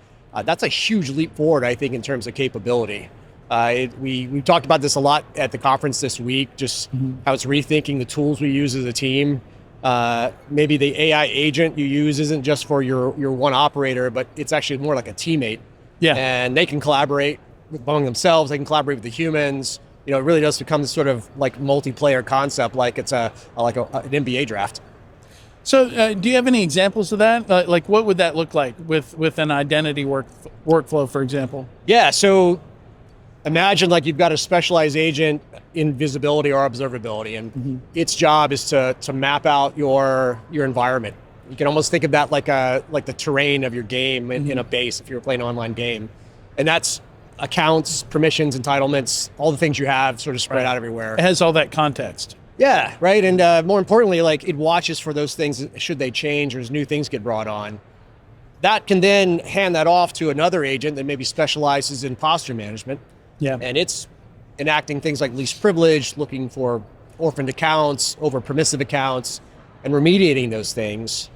that's a huge leap forward, I think, in terms of capability. We talked about this a lot at the conference this week, just how it's rethinking the tools we use as a team. Maybe the AI agent you use isn't just for your one operator, but it's actually more like a teammate. Yeah. And they can collaborate among themselves, they can collaborate with the humans, it really does become this sort of like multiplayer concept, like it's an NBA draft. So do you have any examples of that? Like what would that look like with an identity workflow, for example? Yeah, so imagine like you've got a specialized agent in visibility or observability, and its job is to map out your environment. You can almost think of that like the terrain of your game in a base if you're playing an online game. And that's accounts, permissions, entitlements, all the things you have sort of spread out everywhere. It has all that context. Yeah, right. And more importantly, like it watches for those things should they change or as new things get brought on. That can then hand that off to another agent that maybe specializes in posture management. Yeah. And it's enacting things like least privilege, looking for orphaned accounts, over permissive accounts, and remediating those things.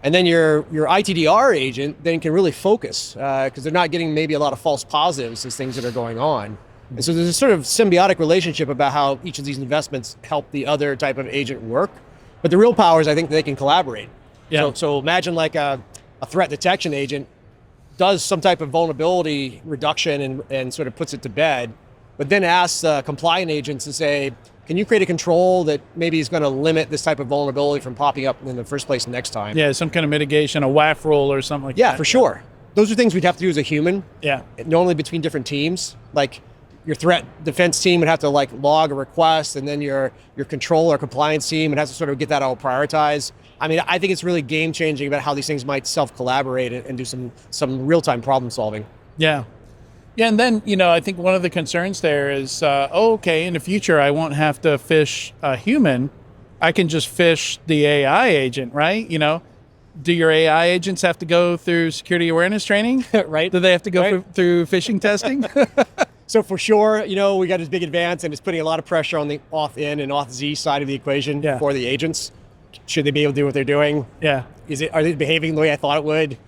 And then your ITDR agent then can really focus because they're not getting maybe a lot of false positives as things that are going on. And so there's a sort of symbiotic relationship about how each of these investments help the other type of agent work. But the real power is I think they can collaborate. Yeah. So imagine like a threat detection agent does some type of vulnerability reduction and sort of puts it to bed, but then asks compliant agents to say, can you create a control that maybe is going to limit this type of vulnerability from popping up in the first place next time? Yeah, some kind of mitigation, a WAF rule or something like that. Yeah, for sure. Those are things we'd have to do as a human. Yeah. Normally between different teams. Like your threat defense team would have to like log a request, and then your control or compliance team would have to sort of get that all prioritized. I mean, I think it's really game changing about how these things might self-collaborate and do some real-time problem solving. Yeah. Yeah, and then, I think one of the concerns there is, okay, in the future, I won't have to phish a human. I can just phish the AI agent, right? Do your AI agents have to go through security awareness training? Right. Do they have to go through phishing testing? So for sure, we got this big advance, and it's putting a lot of pressure on the auth in and auth Z side of the equation for the agents. Should they be able to do what they're doing? Yeah. Are they behaving the way I thought it would?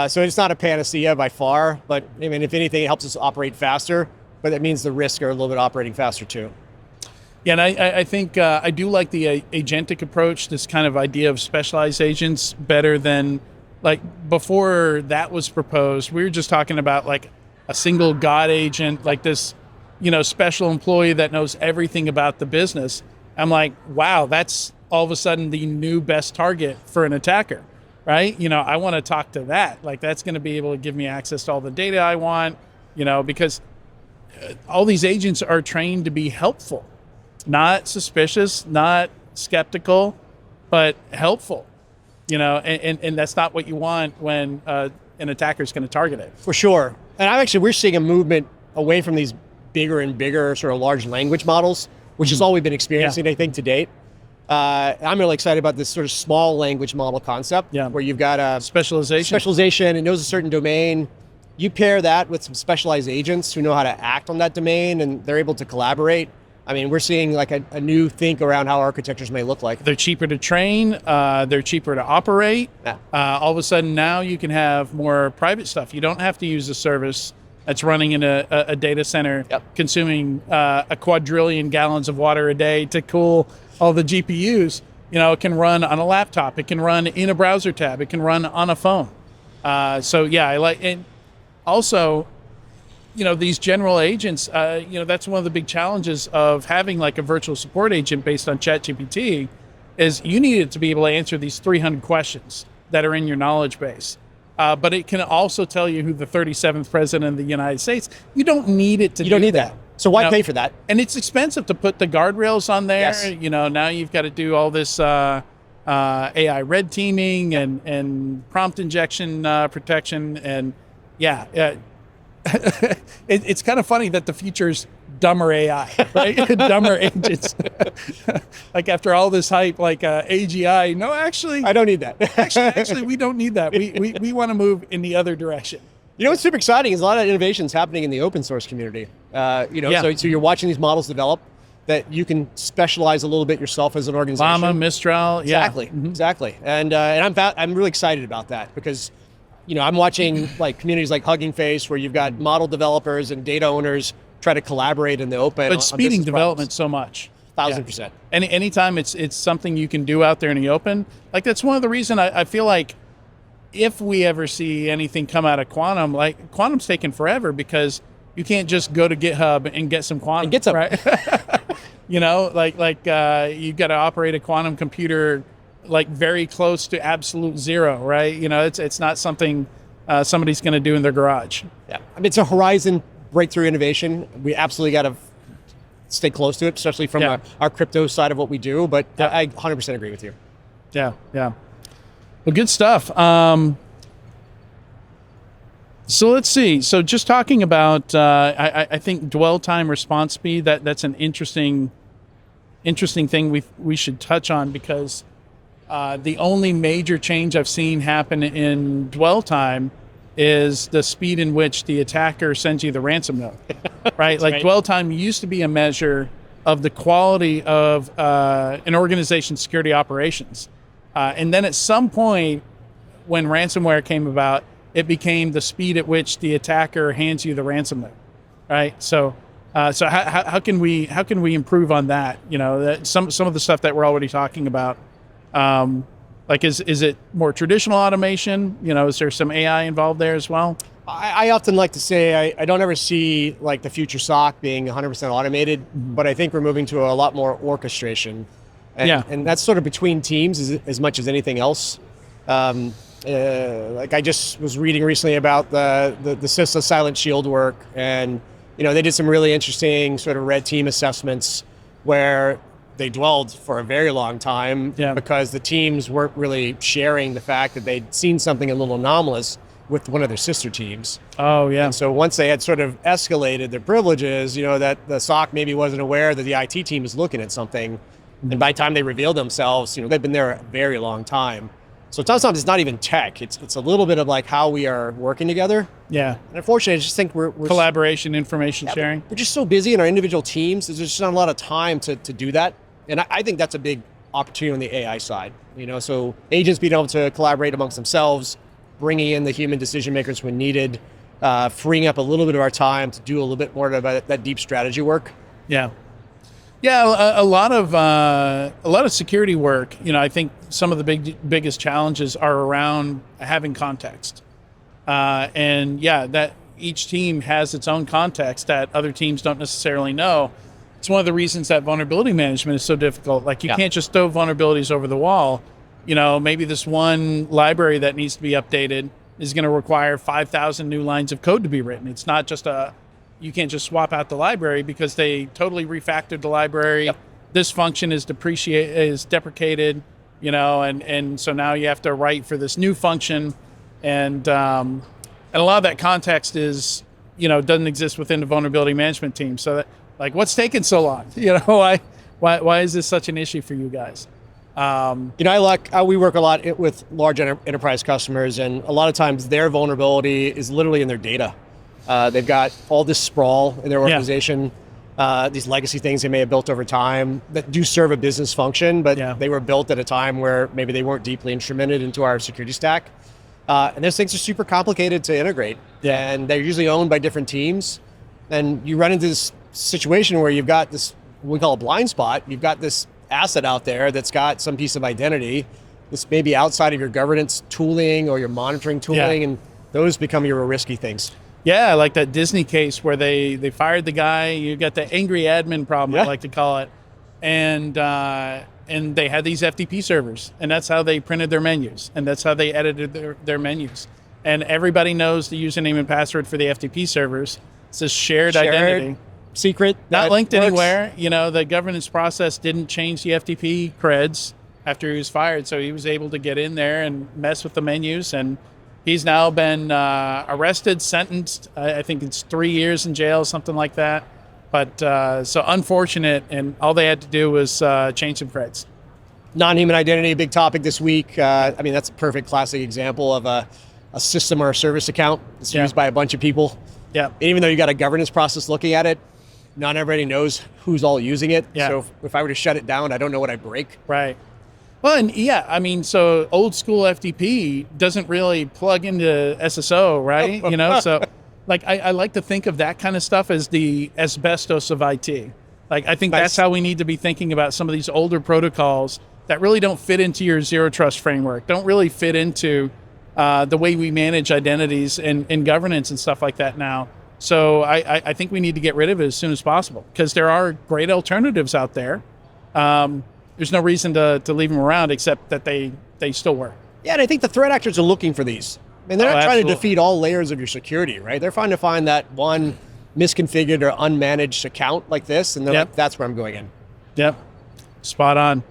So it's not a panacea by far, but I mean, if anything, it helps us operate faster, but that means the risks are a little bit operating faster too. Yeah, and I think I do like the agentic approach, this kind of idea of specialized agents better than, like, before that was proposed, we were just talking about like a single God agent, like this, special employee that knows everything about the business. I'm like, wow, that's all of a sudden the new best target for an attacker. Right? I want to talk to that. Like, that's going to be able to give me access to all the data I want, because all these agents are trained to be helpful, not suspicious, not skeptical, but helpful, and that's not what you want when an attacker is going to target it. For sure. And we're seeing a movement away from these bigger and bigger sort of large language models, which is all we've been experiencing, I think, to date. I'm really excited about this sort of small language model concept where you've got a specialization. It knows a certain domain. You pair that with some specialized agents who know how to act on that domain, and they're able to collaborate. I mean, we're seeing like a new think around how architectures may look like. They're cheaper to train. They're cheaper to operate. Yeah. All of a sudden now you can have more private stuff. You don't have to use a service that's running in a data center, consuming a quadrillion gallons of water a day to cool all the GPUs. It can run on a laptop. It can run in a browser tab. It can run on a phone. So yeah, I like it. Also, these general agents, that's one of the big challenges of having like a virtual support agent based on ChatGPT is you need it to be able to answer these 300 questions that are in your knowledge base. But it can also tell you who the 37th president of the United States. You don't need it to You don't need that. So why pay for that? And it's expensive to put the guardrails on there. Yes. Now you've got to do all this AI red teaming and prompt injection protection. And it's kind of funny that the future's dumber AI, right? Dumber agents. Like after all this hype, like AGI. No, actually, I don't need that. actually, we don't need that. We want to move in the other direction. What's super exciting is a lot of innovations happening in the open source community. So you're watching these models develop that you can specialize a little bit yourself as an organization. Llama, Mistral, exactly. And I'm really excited about that because, I'm watching like communities like Hugging Face where you've got model developers and data owners try to collaborate in the open. But speeding development so much. 1,000%. Anytime it's something you can do out there in the open, like that's one of the reasons I feel like if we ever see anything come out of quantum, like quantum's taken forever because you can't just go to GitHub and get some quantum, get some. right? You know, you've got to operate a quantum computer like very close to absolute zero, right? You know, it's not something somebody's going to do in their garage. Yeah, I mean, it's a horizon breakthrough innovation. We absolutely got to stay close to it, especially from our crypto side of what we do. But I 100% agree with you. Yeah. Well, good stuff. So let's see. So just talking about, I think dwell time response speed. That's an interesting thing we should touch on, because the only major change I've seen happen in dwell time is the speed in which the attacker sends you the ransom note, right? Like, dwell time used to be a measure of the quality of an organization's security operations. And then at some point when ransomware came about, it became the speed at which the attacker hands you the ransom note, right? So how can we improve on that? You know, that some of the stuff that we're already talking about, like, is it more traditional automation? You know, is there some AI involved there as well? I often like to say I don't ever see like the future SOC being 100% automated, but I think we're moving to a lot more orchestration. And that's sort of between teams as much as anything else. Like, I just was reading recently about the CISA Silent Shield work, and you know, they did some really interesting sort of red team assessments where they dwelled for a very long time because the teams weren't really sharing the fact that they'd seen something a little anomalous with one of their sister teams. Oh, yeah. And so once they had sort of escalated their privileges, you know, that the SOC maybe wasn't aware that the IT team was looking at something. And by the time they revealed themselves, you know, they've been there a very long time. So sometimes it's not even tech. It's a little bit of like how we are working together. Yeah. And unfortunately, I just think we're collaboration, information sharing. We're just so busy in our individual teams. There's just not a lot of time to do that. And I think that's a big opportunity on the AI side. You know, so agents being able to collaborate amongst themselves, bringing in the human decision makers when needed, freeing up a little bit of our time to do a little bit more of that deep strategy work. Yeah. Yeah, a lot of security work. You know, I think some of the biggest challenges are around having context, and that each team has its own context that other teams don't necessarily know. It's one of the reasons that vulnerability management is so difficult. Like, you can't just throw vulnerabilities over the wall. You know, maybe this one library that needs to be updated is going to require 5,000 new lines of code to be written. It's not just you can't just swap out the library because they totally refactored the library. Yep. This function is deprecated, you know, and so now you have to write for this new function, and a lot of that context is, you know, doesn't exist within the vulnerability management team. So that, like, what's taking so long? You know, why is this such an issue for you guys? You know, we work a lot with large enterprise customers, and a lot of times their vulnerability is literally in their data. They've got all this sprawl in their organization, these legacy things they may have built over time that do serve a business function, but they were built at a time where maybe they weren't deeply instrumented into our security stack. And those things are super complicated to integrate, and they're usually owned by different teams. And you run into this situation where you've got this, we call a blind spot. You've got this asset out there that's got some piece of identity. This may be outside of your governance tooling or your monitoring tooling, and those become your risky things. Yeah, like that Disney case where they fired the guy. You got the angry admin problem, I like to call it, and they had these FTP servers, and that's how they printed their menus, and that's how they edited their menus. And everybody knows the username and password for the FTP servers. It's a shared identity, secret, not linked anywhere. You know, the governance process didn't change the FTP creds after he was fired, so he was able to get in there and mess with the menus, and he's now been arrested, sentenced. I think it's 3 years in jail, something like that. But so unfortunate, and all they had to do was change some creds. Non-human identity, big topic this week. I mean, that's a perfect classic example of a system or a service account that's used by a bunch of people. Yeah. And even though you got a governance process looking at it, not everybody knows who's all using it. Yeah. So if I were to shut it down, I don't know what I break. Right. Well, and I mean, so old school FTP doesn't really plug into SSO, right? You know, so like I like to think of that kind of stuff as the asbestos of IT. Like, I think that's how we need to be thinking about some of these older protocols that really don't fit into your zero trust framework, don't really fit into the way we manage identities and governance and stuff like that now. So I think we need to get rid of it as soon as possible because there are great alternatives out there. There's no reason to leave them around except that they still work. Yeah, and I think the threat actors are looking for these. I mean, they're not trying absolutely. to defeat all layers of your security, right? They're trying to find that one misconfigured or unmanaged account like this, and they're like, that's where I'm going in. Yep, spot on.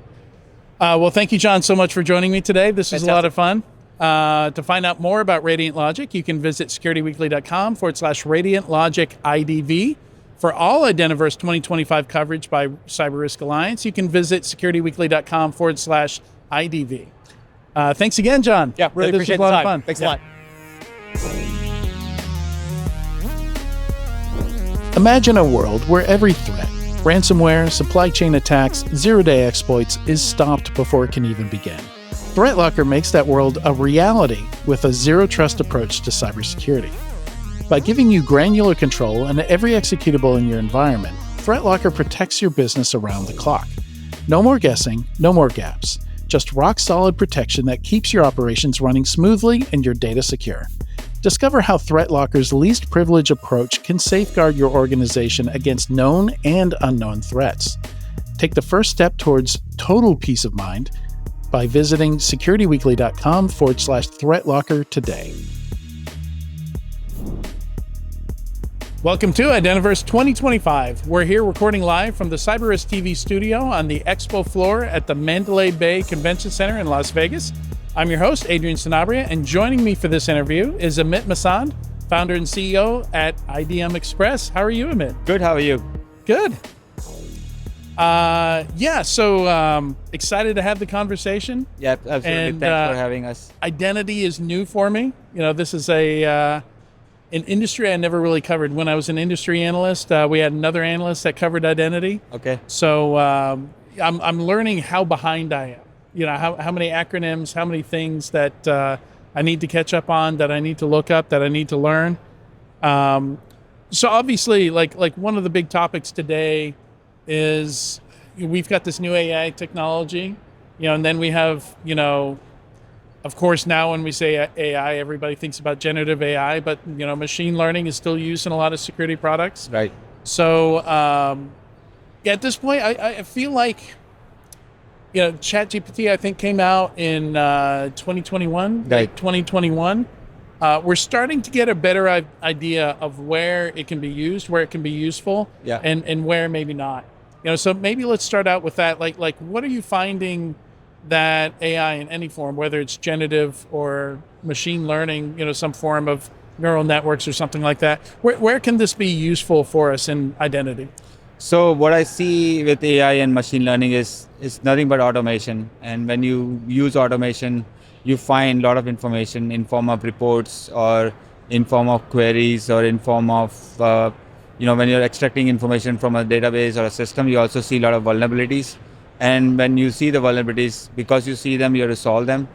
Well, thank you, John, so much for joining me today. This was a lot of fun. To find out more about Radiant Logic, you can visit securityweekly.com/Radiant Logic IDV. For all Identiverse 2025 coverage by Cyber Risk Alliance, you can visit securityweekly.com/IDV. Thanks again, John. Yeah, really this was appreciate a lot the of time. fun. Thanks a lot. Imagine a world where every threat, ransomware, supply chain attacks, zero-day exploits is stopped before it can even begin. ThreatLocker makes that world a reality with a zero-trust approach to cybersecurity. By giving you granular control and every executable in your environment, ThreatLocker protects your business around the clock. No more guessing, no more gaps. Just rock-solid protection that keeps your operations running smoothly and your data secure. Discover how ThreatLocker's least privilege approach can safeguard your organization against known and unknown threats. Take the first step towards total peace of mind by visiting securityweekly.com/ThreatLocker today. Welcome to Identiverse 2025. We're here recording live from the CyberRisk TV studio on the expo floor at the Mandalay Bay Convention Center in Las Vegas. I'm your host, Adrian Sanabria, and joining me for this interview is Amit Masand, founder and CEO at IDM Express. How are you, Amit? Good, how are you? Good. Excited to have the conversation. Yeah, absolutely. And, Thanks for having us. Identity is new for me. You know, this is an industry I never really covered. When I was an industry analyst, we had another analyst that covered identity. Okay. So I'm learning how behind I am. You know, how many acronyms, how many things that I need to catch up on, that I need to look up, that I need to learn. So obviously, like one of the big topics today is we've got this new AI technology, you know, and then we have, you know, of course, now when we say AI, everybody thinks about generative AI, but, you know, machine learning is still used in a lot of security products. Right. So at this point, I feel like, you know, ChatGPT, I think, came out in 2021, Right. 2021. We're starting to get a better idea of where it can be used, where it can be useful, Yeah. and where maybe not. You know, so maybe let's start out with that. Like, what are you finding that AI in any form, whether it's generative or machine learning, you know, some form of neural networks or something like that, where can this be useful for us in identity? So what I see with AI and machine learning is nothing but automation. And when you use automation, you find a lot of information in form of reports or in form of queries or in form of, when you're extracting information from a database or a system, you also see a lot of vulnerabilities. And when you see the vulnerabilities, because you see them, you have to solve them.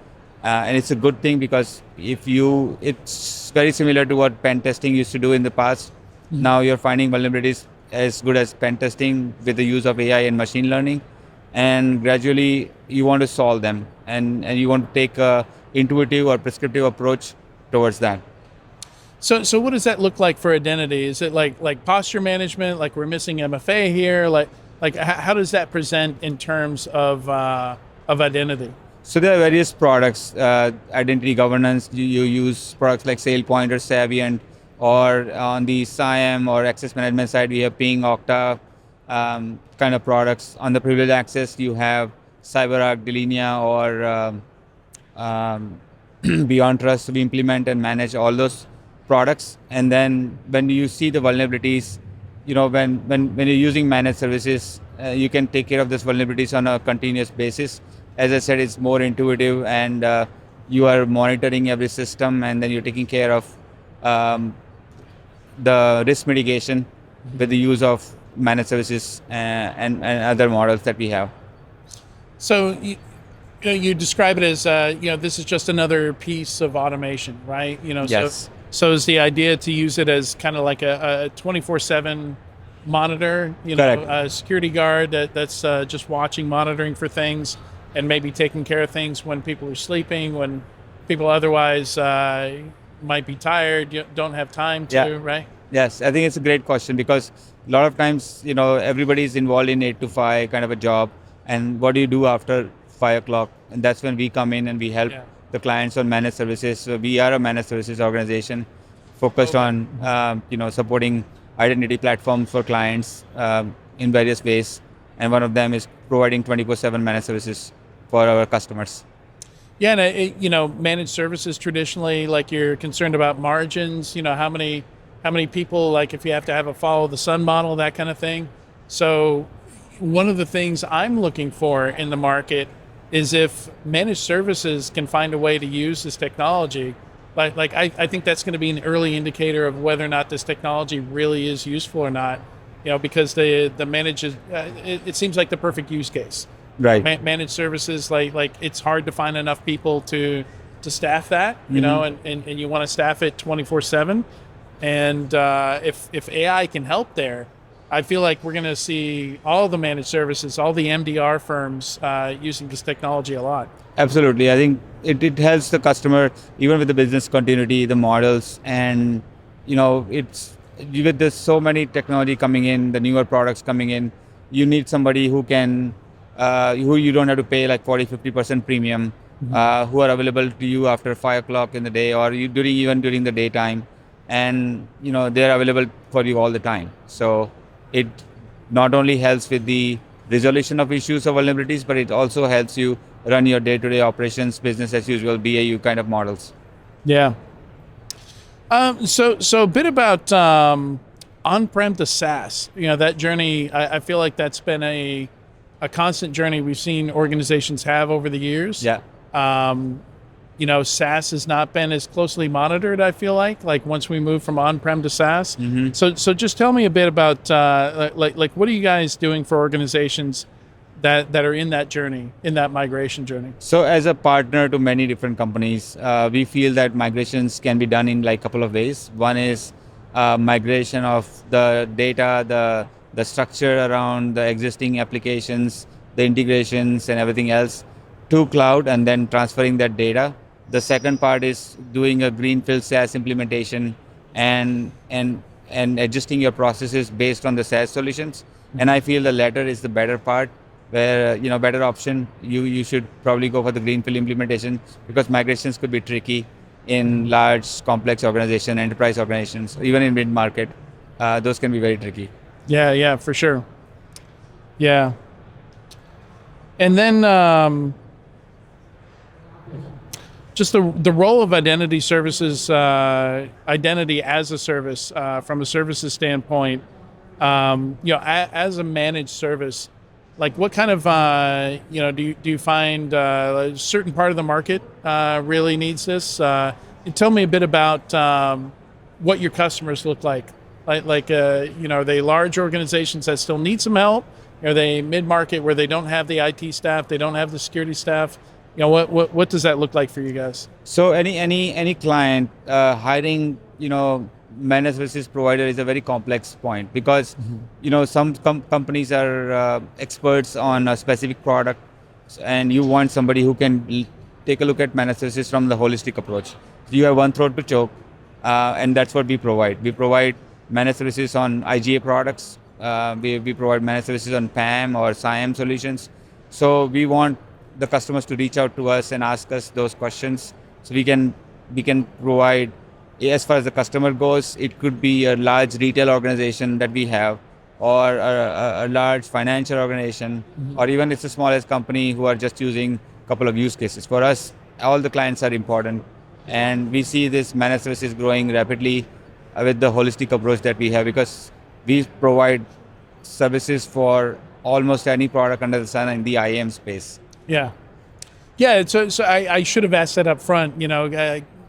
And it's a good thing because it's very similar to what pen testing used to do in the past. Mm-hmm. Now you're finding vulnerabilities as good as pen testing with the use of AI and machine learning. And gradually you want to solve them and you want to take a intuitive or prescriptive approach towards that. So what does that look like for identity? Is it like posture management, like we're missing MFA here? Like how does that present in terms of identity? So there are various products, identity governance. You use products like SailPoint or Savient, or on the SIAM or access management side, we have Ping, Okta kind of products. On the privileged access, you have CyberArk, Delinea, or Beyond Trust. We implement and manage all those products. And then when you see the vulnerabilities, you know, when you're using managed services, you can take care of these vulnerabilities on a continuous basis. As I said, it's more intuitive, and you are monitoring every system, and then you're taking care of the risk mitigation with the use of managed services and other models that we have. So you describe it as this is just another piece of automation, right? You know, yes. So is the idea to use it as kind of like a 24/7 monitor, you know, Correct. a security guard that's just watching, monitoring for things, and maybe taking care of things when people are sleeping, when people otherwise might be tired, don't have time to, Yeah. right? Yes, I think it's a great question because a lot of times, everybody's involved in 8 to 5 kind of a job. And what do you do after 5 o'clock? And that's when we come in and we help the clients on managed services. So we are a managed services organization focused on, supporting identity platforms for clients in various ways. And one of them is providing 24/7 managed services for our customers. Yeah, and managed services traditionally, like you're concerned about margins. How many people, like if you have to have a follow the sun model, that kind of thing. So one of the things I'm looking for in the market is if managed services can find a way to use this technology. I think that's going to be an early indicator of whether or not this technology really is useful or not. Because the managed, it seems like the perfect use case. Right. Managed services, like it's hard to find enough people to staff that, and you want to staff it 24/7. And if AI can help there, I feel like we're going to see all the managed services, all the MDR firms using this technology a lot. Absolutely. I think it helps the customer, even with the business continuity, the models, and, there's so many technology coming in, the newer products coming in, you need somebody who can, who you don't have to pay like 40-50% premium, who are available to you after 5 o'clock in the day or even during the daytime. And, they're available for you all the time. So it not only helps with the resolution of issues or vulnerabilities, but it also helps you run your day-to-day operations, business as usual, BAU kind of models. Yeah. So a bit about on-prem to SaaS. That journey, I feel like that's been a constant journey we've seen organizations have over the years. Yeah. SaaS has not been as closely monitored, I feel like once we move from on-prem to SaaS. Mm-hmm. So just tell me a bit about what are you guys doing for organizations that are in that journey, in that migration journey? So as a partner to many different companies, we feel that migrations can be done in a couple of ways. One is migration of the data, the structure around the existing applications, the integrations and everything else to cloud, and then transferring that data. The second part is doing a greenfield SaaS implementation and adjusting your processes based on the SaaS solutions. And I feel the latter is the better part, where better option. You should probably go for the greenfield implementation because migrations could be tricky in large, complex organizations, enterprise organizations, even in mid-market. Those can be very tricky. Yeah, for sure. Yeah. And then just the role of identity services, identity as a service, from a services standpoint, as a managed service, like what kind of, do you find a certain part of the market really needs this? Tell me a bit about what your customers look like. Are they large organizations that still need some help? Are they mid-market where they don't have the IT staff, they don't have the security staff? What does that look like for you guys? So any client hiring, managed services provider is a very complex point because, some companies are experts on a specific product, and you want somebody who can take a look at managed services from the holistic approach. So you have one throat to choke, and that's what we provide. We provide managed services on IGA products. We provide managed services on PAM or IAM solutions. So we want the customers to reach out to us and ask us those questions, so we can provide. As far as the customer goes, it could be a large retail organization that we have, or a large financial organization, or even it's the smallest company who are just using a couple of use cases. For us, all the clients are important, and we see this managed services growing rapidly with the holistic approach that we have, because we provide services for almost any product under the sun in the IAM space. Yeah. So I should have asked that up front.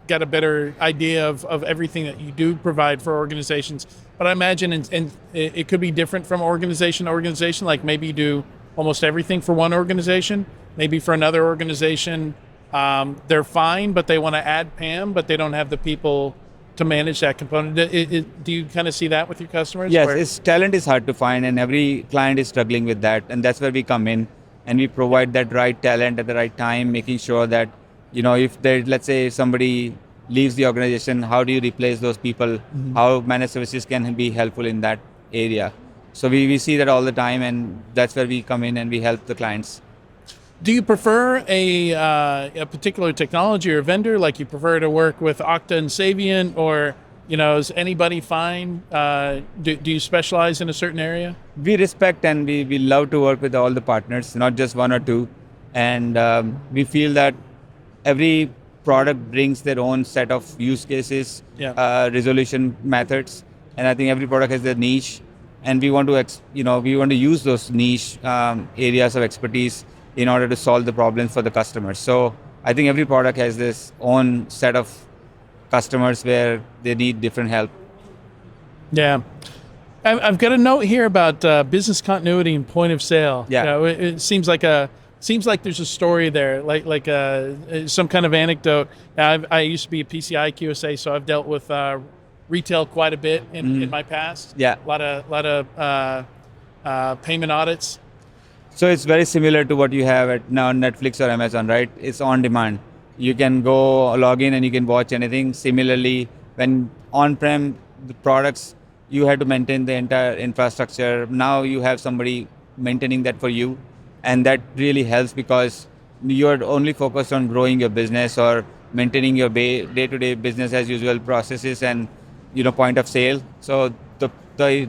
Got a better idea of everything that you do provide for organizations. But I imagine and it could be different from organization to organization. Like maybe you do almost everything for one organization. Maybe for another organization, they're fine, but they want to add PAM, but they don't have the people to manage that component. Do you kind of see that with your customers? Yes, talent is hard to find, and every client is struggling with that. And that's where we come in, and we provide that right talent at the right time, making sure that, if there, let's say somebody leaves the organization, how do you replace those people? How managed services can be helpful in that area. So we see that all the time, and that's where we come in and we help the clients. Do you prefer a particular technology or vendor? Like you prefer to work with Okta and Savient, or is anybody fine? Do you specialize in a certain area? We respect and we love to work with all the partners, not just one or two. And we feel that every product brings their own set of use cases, resolution methods, and I think every product has their niche. And we want to use those niche areas of expertise in order to solve the problems for the customers. So I think every product has this own set of customers where they need different help. Yeah. I've got a note here about business continuity and point of sale. Yeah. It seems like there's a story there, like some kind of anecdote. I used to be a PCI QSA, so I've dealt with retail quite a bit in my past. Yeah. A lot of payment audits. So it's very similar to what you have at now Netflix or Amazon, right? It's on demand. You can go log in and you can watch anything. Similarly, when on-prem the products, you had to maintain the entire infrastructure. Now you have somebody maintaining that for you. And that really helps because you're only focused on growing your business or maintaining your day-to-day business as usual processes and point of sale. So the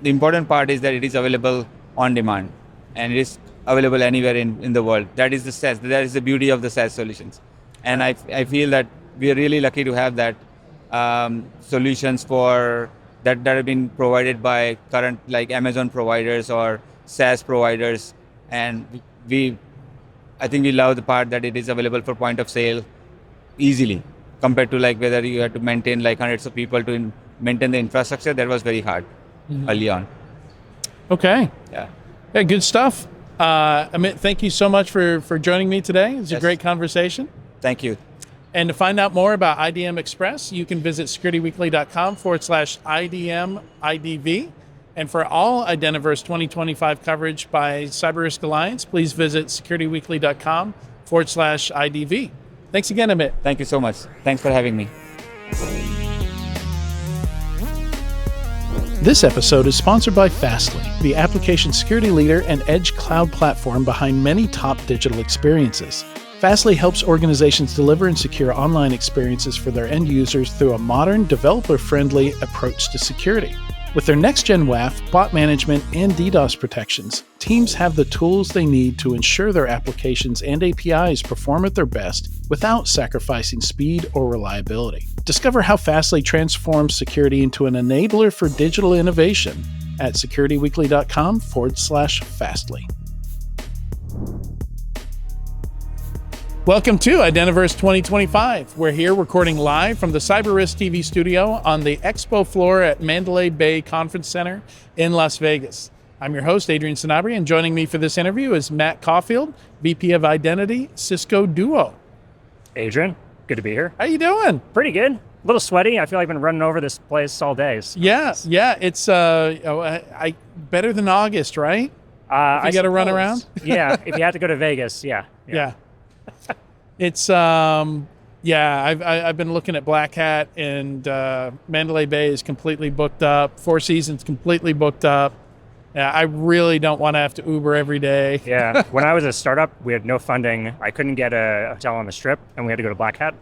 important part is that it is available on demand and it is available anywhere in the world. That is the SaaS. That is the beauty of the SaaS solutions. And I feel that we are really lucky to have that solutions for that have been provided by current like Amazon providers or SaaS providers. And I think we love the part that it is available for point of sale easily compared to like whether you had to maintain like hundreds of people to maintain the infrastructure. That was very hard early on. Okay. Yeah. Yeah, good stuff. Amit, thank you so much for joining me today. It was a great conversation. Thank you. And to find out more about IDM Express, you can visit securityweekly.com/IDM IDV. And for all Identiverse 2025 coverage by Cyber Risk Alliance, please visit securityweekly.com/IDV. Thanks again, Amit. Thank you so much. Thanks for having me. This episode is sponsored by Fastly, the application security leader and edge cloud platform behind many top digital experiences. Fastly helps organizations deliver and secure online experiences for their end users through a modern, developer-friendly approach to security. With their next-gen WAF, bot management, and DDoS protections, teams have the tools they need to ensure their applications and APIs perform at their best without sacrificing speed or reliability. Discover how Fastly transforms security into an enabler for digital innovation at securityweekly.com/Fastly. Welcome to Identiverse 2025. We're here recording live from the Cyber Risk TV studio on the expo floor at Mandalay Bay Conference Center in Las Vegas. I'm your host, Adrian Sanabria, and joining me for this interview is Matt Caulfield, VP of Identity, Cisco Duo. Adrian, good to be here. How you doing? Pretty good. A little sweaty. I feel like I've been running over this place all day. So. Yeah. It's better than August, right? If you got to run around? Yeah, if you have to go to Vegas, yeah. It's I've been looking at Black Hat, and Mandalay Bay is completely booked up. Four Seasons completely booked up. Yeah, I really don't want to have to Uber every day. Yeah, when I was a startup, we had no funding. I couldn't get a hotel on the Strip, and we had to go to Black Hat.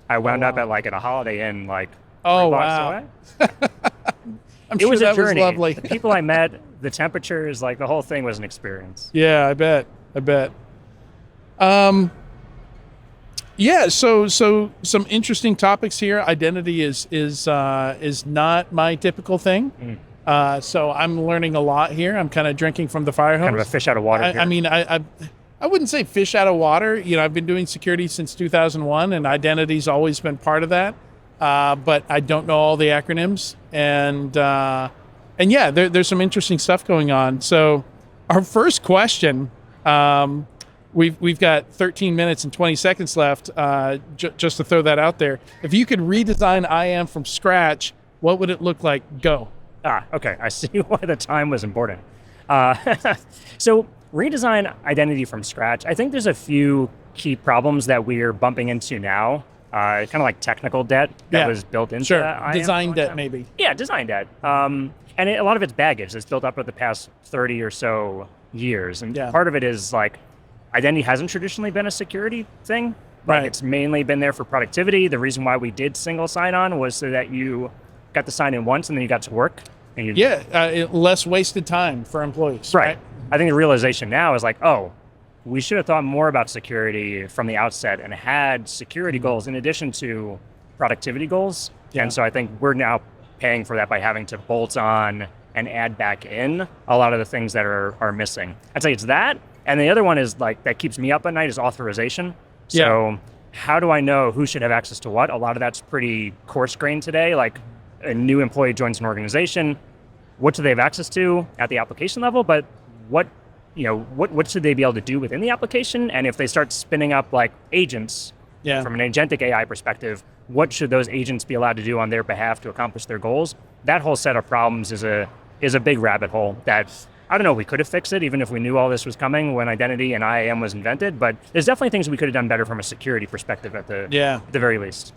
I wound up at a Holiday Inn, 3 blocks away. I'm sure that was lovely. The people I met, the temperatures, the whole thing was an experience. Yeah, I bet. So some interesting topics here. Identity is not my typical thing. So I'm learning a lot here. I'm kind of drinking from the fire hose. Kind of a fish out of water. I wouldn't say fish out of water. I've been doing security since 2001, and identity's always been part of that. But I don't know all the acronyms, and there's some interesting stuff going on. So our first question. We've got 13 minutes and 20 seconds left, just to throw that out there. If you could redesign IAM from scratch, what would it look like? Go. Okay. I see why the time was important. So redesign identity from scratch. I think there's a few key problems that we're bumping into now. kind of like technical debt that was built into that IAM design for a long debt time. maybe. Yeah, design debt. And a lot of it's baggage that's built up over the past 30 or so years. And part of it is like identity hasn't traditionally been a security thing. Like it's mainly been there for productivity. The reason why we did single sign-on was so that you got to sign in once and then you got to work. And less wasted time for employees. Right. I think the realization now is like, oh, we should have thought more about security from the outset and had security goals in addition to productivity goals. And so I think we're now paying for that by having to bolt on and add back in a lot of the things that are missing. I'd say it's that. And the other one is like, that keeps me up at night is authorization. So how do I know who should have access to what? A lot of that's pretty coarse-grained today. Like a new employee joins an organization, what do they have access to at the application level? But what should they be able to do within the application? And if they start spinning up like agents from an agentic AI perspective, what should those agents be allowed to do on their behalf to accomplish their goals? That whole set of problems is a big rabbit hole that I don't know, we could have fixed it even if we knew all this was coming when identity and IAM was invented, but there's definitely things we could have done better from a security perspective at the very least.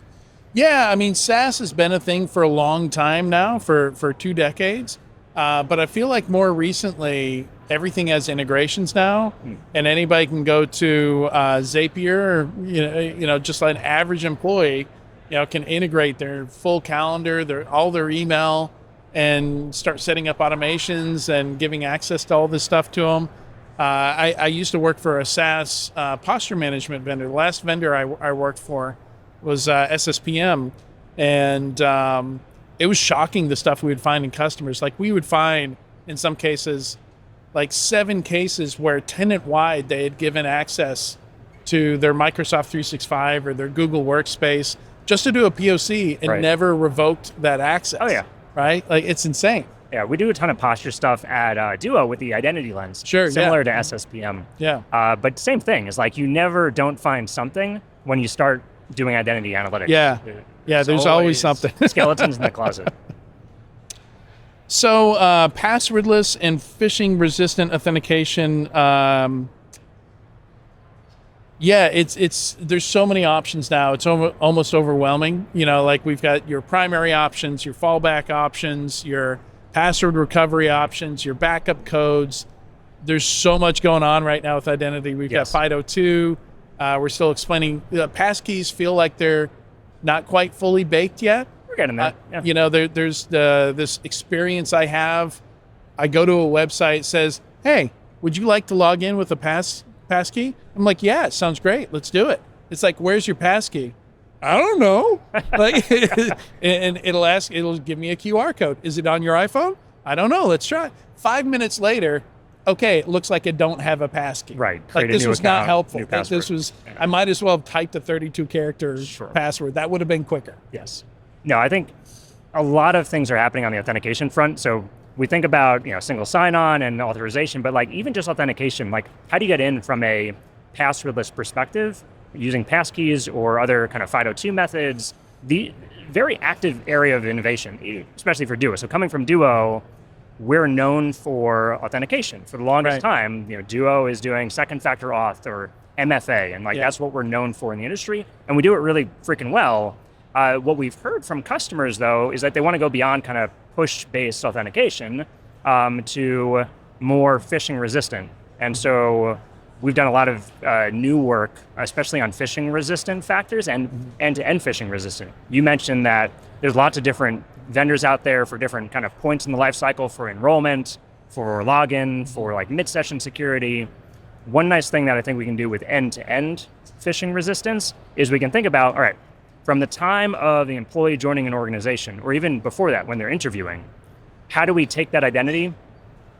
Yeah, I mean, SaaS has been a thing for a long time now, for 2 decades. But I feel like more recently, everything has integrations now, and anybody can go to Zapier, or, just like an average employee, can integrate their full calendar, all their email, and start setting up automations and giving access to all this stuff to them. I used to work for a SaaS posture management vendor. The last vendor I worked for was SSPM, and it was shocking the stuff we would find in customers. Like we would find, in some cases, like 7 cases where tenant-wide they had given access to their Microsoft 365 or their Google Workspace just to do a POC and never revoked that access. Oh, yeah. Right? Like, it's insane. Yeah, we do a ton of posture stuff at Duo with the identity lens. Similar to SSPM. Yeah. But same thing, is like you never don't find something when you start doing identity analytics. Yeah. There's always something. Skeletons in the closet. So passwordless and phishing resistant authentication. There's so many options now. It's almost overwhelming. Like we've got your primary options, your fallback options, your password recovery options, your backup codes. There's so much going on right now with identity. We've got FIDO2. We're still explaining. Passkeys feel like they're not quite fully baked yet. We're getting there. There's this experience I have. I go to a website, it says, hey, would you like to log in with a passkey? I'm like, yeah, it sounds great. Let's do it. It's like, where's your passkey? I don't know. Like, and it'll give me a QR code. Is it on your iPhone? I don't know. Let's try. 5 minutes later, okay, it looks like it don't have a passkey. Right. Like this was not helpful. This was, I might as well have typed a 32 character password. That would have been quicker. Yes. No, I think a lot of things are happening on the authentication front. So we think about, single sign-on and authorization, but like even just authentication, like how do you get in from a passwordless perspective using passkeys or other kind of FIDO2 methods? The very active area of innovation, especially for Duo. So coming from Duo, we're known for authentication for the longest time. Duo is doing second factor auth or MFA, and that's what we're known for in the industry, and we do it really freaking well. What we've heard from customers, though, is that they want to go beyond kind of push-based authentication to more phishing resistant. And so we've done a lot of new work, especially on phishing resistant factors and end-to-end phishing resistant. You mentioned that there's lots of different vendors out there for different kind of points in the life cycle for enrollment, for login, for like mid-session security. One nice thing that I think we can do with end-to-end phishing resistance is we can think about, all right, from the time of the employee joining an organization, or even before that when they're interviewing, how do we take that identity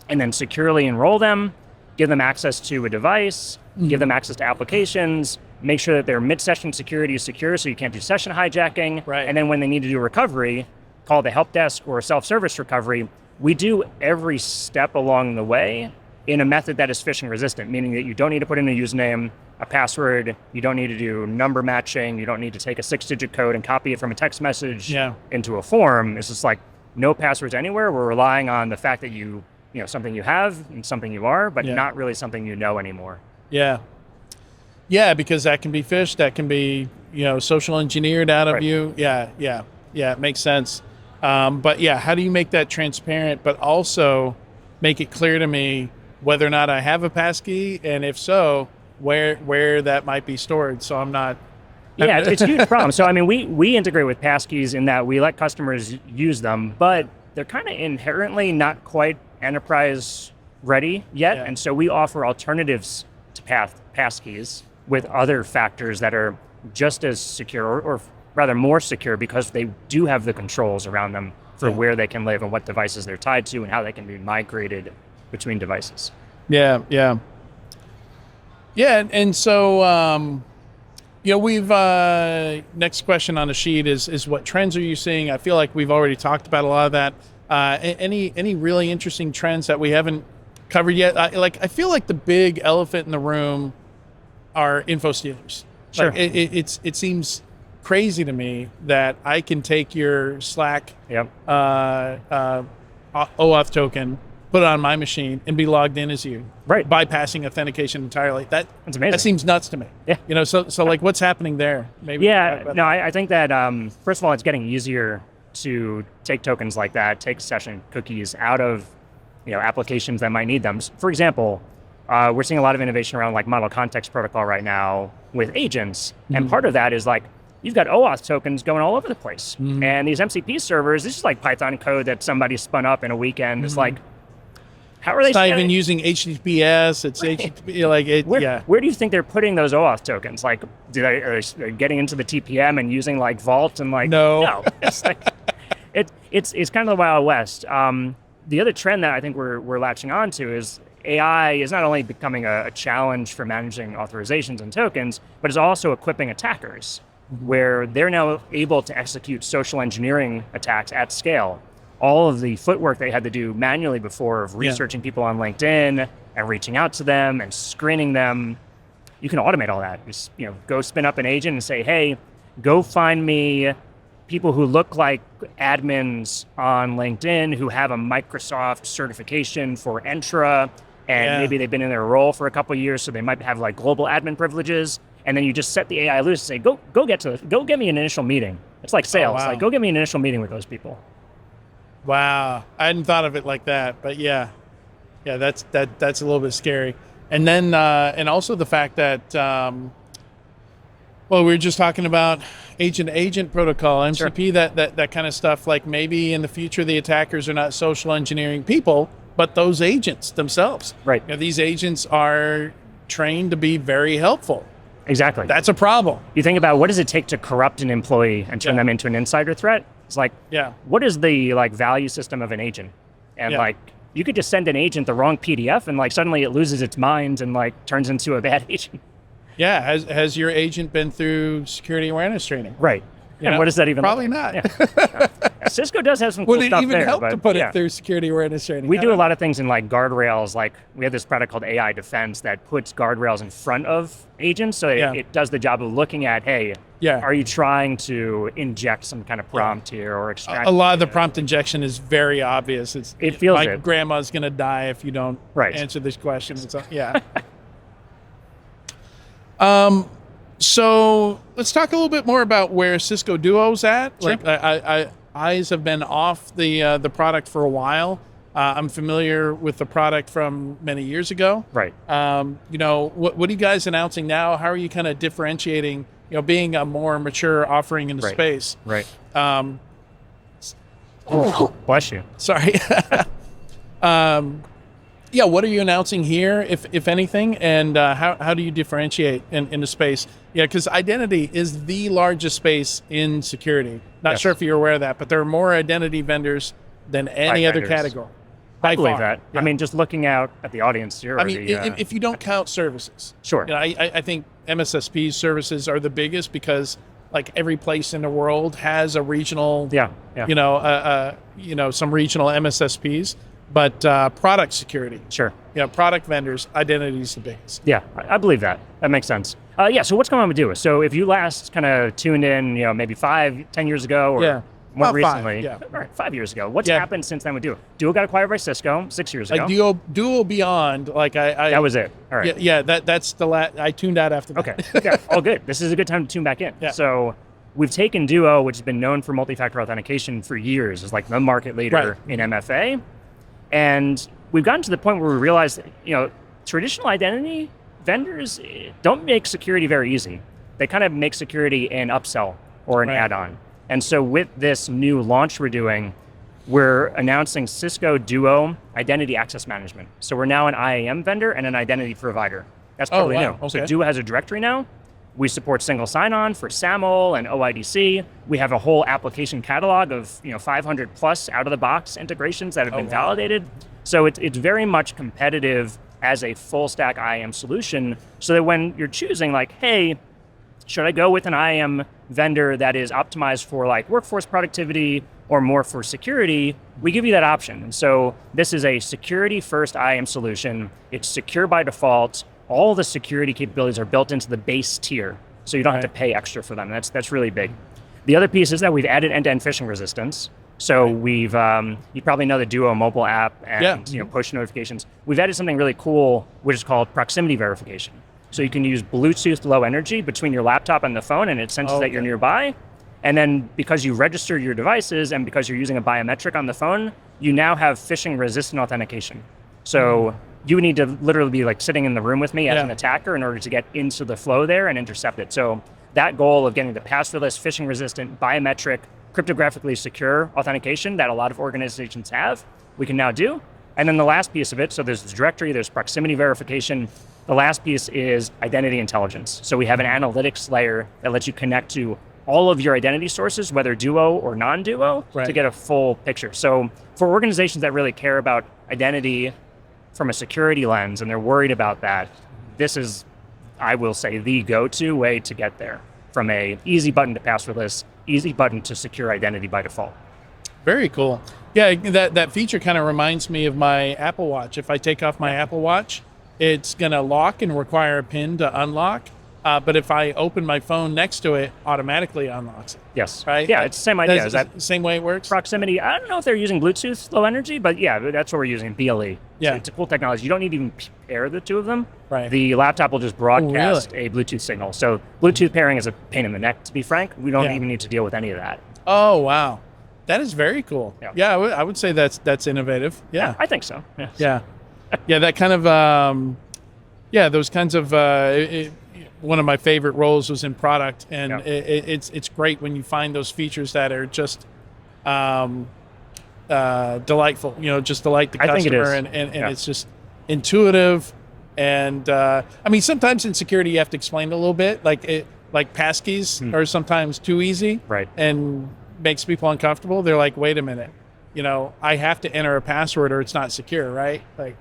and then securely enroll them, give them access to a device, give them access to applications, make sure that their mid-session security is secure so you can't do session hijacking, and then when they need to do recovery, call the help desk or self-service recovery. We do every step along the way in a method that is phishing resistant, meaning that you don't need to put in a username, a password, you don't need to do number matching, you don't need to take a 6-digit code and copy it from a text message into a form. It's just like no passwords anywhere. We're relying on the fact that something you have and something you are, but not really something you know anymore. Yeah. Yeah, because that can be phished, that can be, social engineered out of Right. you. Yeah, it makes sense. But yeah, how do you make that transparent, but also make it clear to me whether or not I have a passkey, and if so, where that might be stored, so I'm not. Yeah, it's a huge problem. So, I mean, we integrate with passkeys in that we let customers use them, but they're kind of inherently not quite enterprise ready yet. Yeah. And so we offer alternatives to passkeys with other factors that are just as secure, or rather more secure, because they do have the controls around them for where they can live and what devices they're tied to and how they can be migrated between devices. Yeah. And so, we've, next question on the sheet is what trends are you seeing? I feel like we've already talked about a lot of that. Any really interesting trends that we haven't covered yet? I feel like the big elephant in the room are info stealers. Sure. Like, it seems crazy to me that I can take your Slack Yep. OAuth token, put it on my machine, and be logged in as you, Right. bypassing authentication entirely. That's amazing. That seems nuts to me. Yeah. So like, what's happening there? Maybe. Yeah, no, I think that first of all, it's getting easier to take tokens like that, take session cookies out of applications that might need them. For example, we're seeing a lot of innovation around like model context protocol right now with agents, and part of that is like you've got OAuth tokens going all over the place, and these MCP servers. This is like Python code that somebody spun up in a weekend. It's like, how are they? It's not even using HTTPS. It's HTTP. Like it. Where do you think they're putting those OAuth tokens? Like, are they getting into the TPM and using like Vault and like? No. It's like it's kind of the Wild West. The other trend that I think we're latching on to is AI is not only becoming a challenge for managing authorizations and tokens, but is also equipping attackers, where they're now able to execute social engineering attacks at scale. All of the footwork they had to do manually before of researching people on LinkedIn and reaching out to them and screening them, you can automate all that. Just go spin up an agent and say, hey, go find me people who look like admins on LinkedIn who have a Microsoft certification for Entra, and maybe they've been in their role for a couple of years, so they might have like global admin privileges. And then you just set the AI loose and say, go get me an initial meeting. It's like sales. wow. Like, go get me an initial meeting with those people. Wow, I hadn't thought of it like that, but yeah, that's a little bit scary. And then and also the fact that we were just talking about agent-to-agent protocol, MCP, that kind of stuff. Like maybe in the future the attackers are not social engineering people, but those agents themselves. Right. These agents are trained to be very helpful. Exactly. That's a problem. You think about what does it take to corrupt an employee and turn them into an insider threat? It's like, what is the like value system of an agent? And like, you could just send an agent the wrong PDF and like suddenly it loses its mind and like turns into a bad agent. Yeah. Has your agent been through security awareness training? Right. And what does that even Probably look like? not. Yeah, Cisco does have some cool Would it stuff even there, help but to put it through security awareness training? We do a lot of things in like guardrails. Like we have this product called AI Defense that puts guardrails in front of agents. So it does the job of looking at, hey, are you trying to inject some kind of prompt here or extract? A lot of the prompt injection is very obvious. It feels like it. Grandma's going to die if you don't answer this question. So, so let's talk a little bit more about where Cisco Duo's at. Sure. Like eyes have been off the product for a while. I'm familiar with the product from many years ago. Right. What are you guys announcing now? How are you kind of differentiating, being a more mature offering in the space? Right. Bless you. Sorry. What are you announcing here, if anything, and how do you differentiate in the space? Because identity is the largest space in security. Not sure if you're aware of that, but there are more identity vendors than any other category. I believe that. I mean, just looking out at the audience here. I mean, if you don't count services. Sure. I think MSSP services are the biggest because like every place in the world has a regional, some regional MSSPs. But product security. Sure. Product vendors, identity is the biggest. Yeah, I believe that. That makes sense. So what's going on with Duo? So if you last kind of tuned in, maybe 5-10 years ago, or more About recently. 5, yeah. All right, 5 years ago. What's Yeah. happened since then with Duo? Duo got acquired by Cisco 6 years ago. Like Duo Beyond, like I That was it. All right. Yeah, that's the I tuned out after that. Okay. All good. This is a good time to tune back in. Yeah. So we've taken Duo, which has been known for multi-factor authentication for years, as like the market leader in MFA, and we've gotten to the point where we realize that, traditional identity vendors don't make security very easy. They kind of make security an upsell or an add-on. And so with this new launch we're doing, we're announcing Cisco Duo Identity Access Management. So we're now an IAM vendor and an identity provider. That's totally new. Okay. So Duo has a directory now. We support single sign-on for SAML and OIDC. We have a whole application catalog of 500 plus out-of-the-box integrations that have been validated. So it's very much competitive as a full-stack IAM solution, so that when you're choosing, like, hey, should I go with an IAM vendor that is optimized for like workforce productivity or more for security, we give you that option. And so this is a security-first IAM solution. It's secure by default. All the security capabilities are built into the base tier, so you don't have to pay extra for them. That's really big. The other piece is that we've added end-to-end phishing resistance. So we've, you probably know the Duo mobile app and push notifications. We've added something really cool, which is called proximity verification. So you can use Bluetooth low energy between your laptop and the phone, and it senses that you're nearby. And then because you register your devices and because you're using a biometric on the phone, you now have phishing resistant authentication. So you would need to literally be like sitting in the room with me as an attacker in order to get into the flow there and intercept it. So that goal of getting the passwordless, phishing resistant, biometric, cryptographically secure authentication that a lot of organizations have, we can now do. And then the last piece of it, so there's the directory, there's proximity verification. The last piece is identity intelligence. So we have an analytics layer that lets you connect to all of your identity sources, whether Duo or non-Duo, to get a full picture. So for organizations that really care about identity from a security lens and they're worried about that, this is, I will say, the go-to way to get there, from a easy button to passwordless, easy button to secure identity by default. Very cool. Yeah, that feature kind of reminds me of my Apple Watch. If I take off my Apple Watch, it's going to lock and require a PIN to unlock. But if I open my phone next to it, automatically unlocks it. Yes. Right? Yeah, it's the same idea. Is that the same way it works? Proximity, I don't know if they're using Bluetooth low energy, but yeah, that's what we're using, BLE. Yeah. So it's a cool technology. You don't need to even pair the two of them. Right. The laptop will just broadcast a Bluetooth signal. So Bluetooth pairing is a pain in the neck, to be frank. We don't even need to deal with any of that. Oh, wow. That is very cool. Yeah, I would say that's innovative. Yeah. I think so. Yeah. Yeah, that kind of, those kinds of, one of my favorite roles was in product, and it's great when you find those features that are just delightful, just delight the customer. I think it is. And it's just intuitive. And I mean, sometimes in security you have to explain it a little bit, like passkeys are sometimes too easy, right? And makes people uncomfortable. They're like, wait a minute, I have to enter a password or it's not secure, right? Like,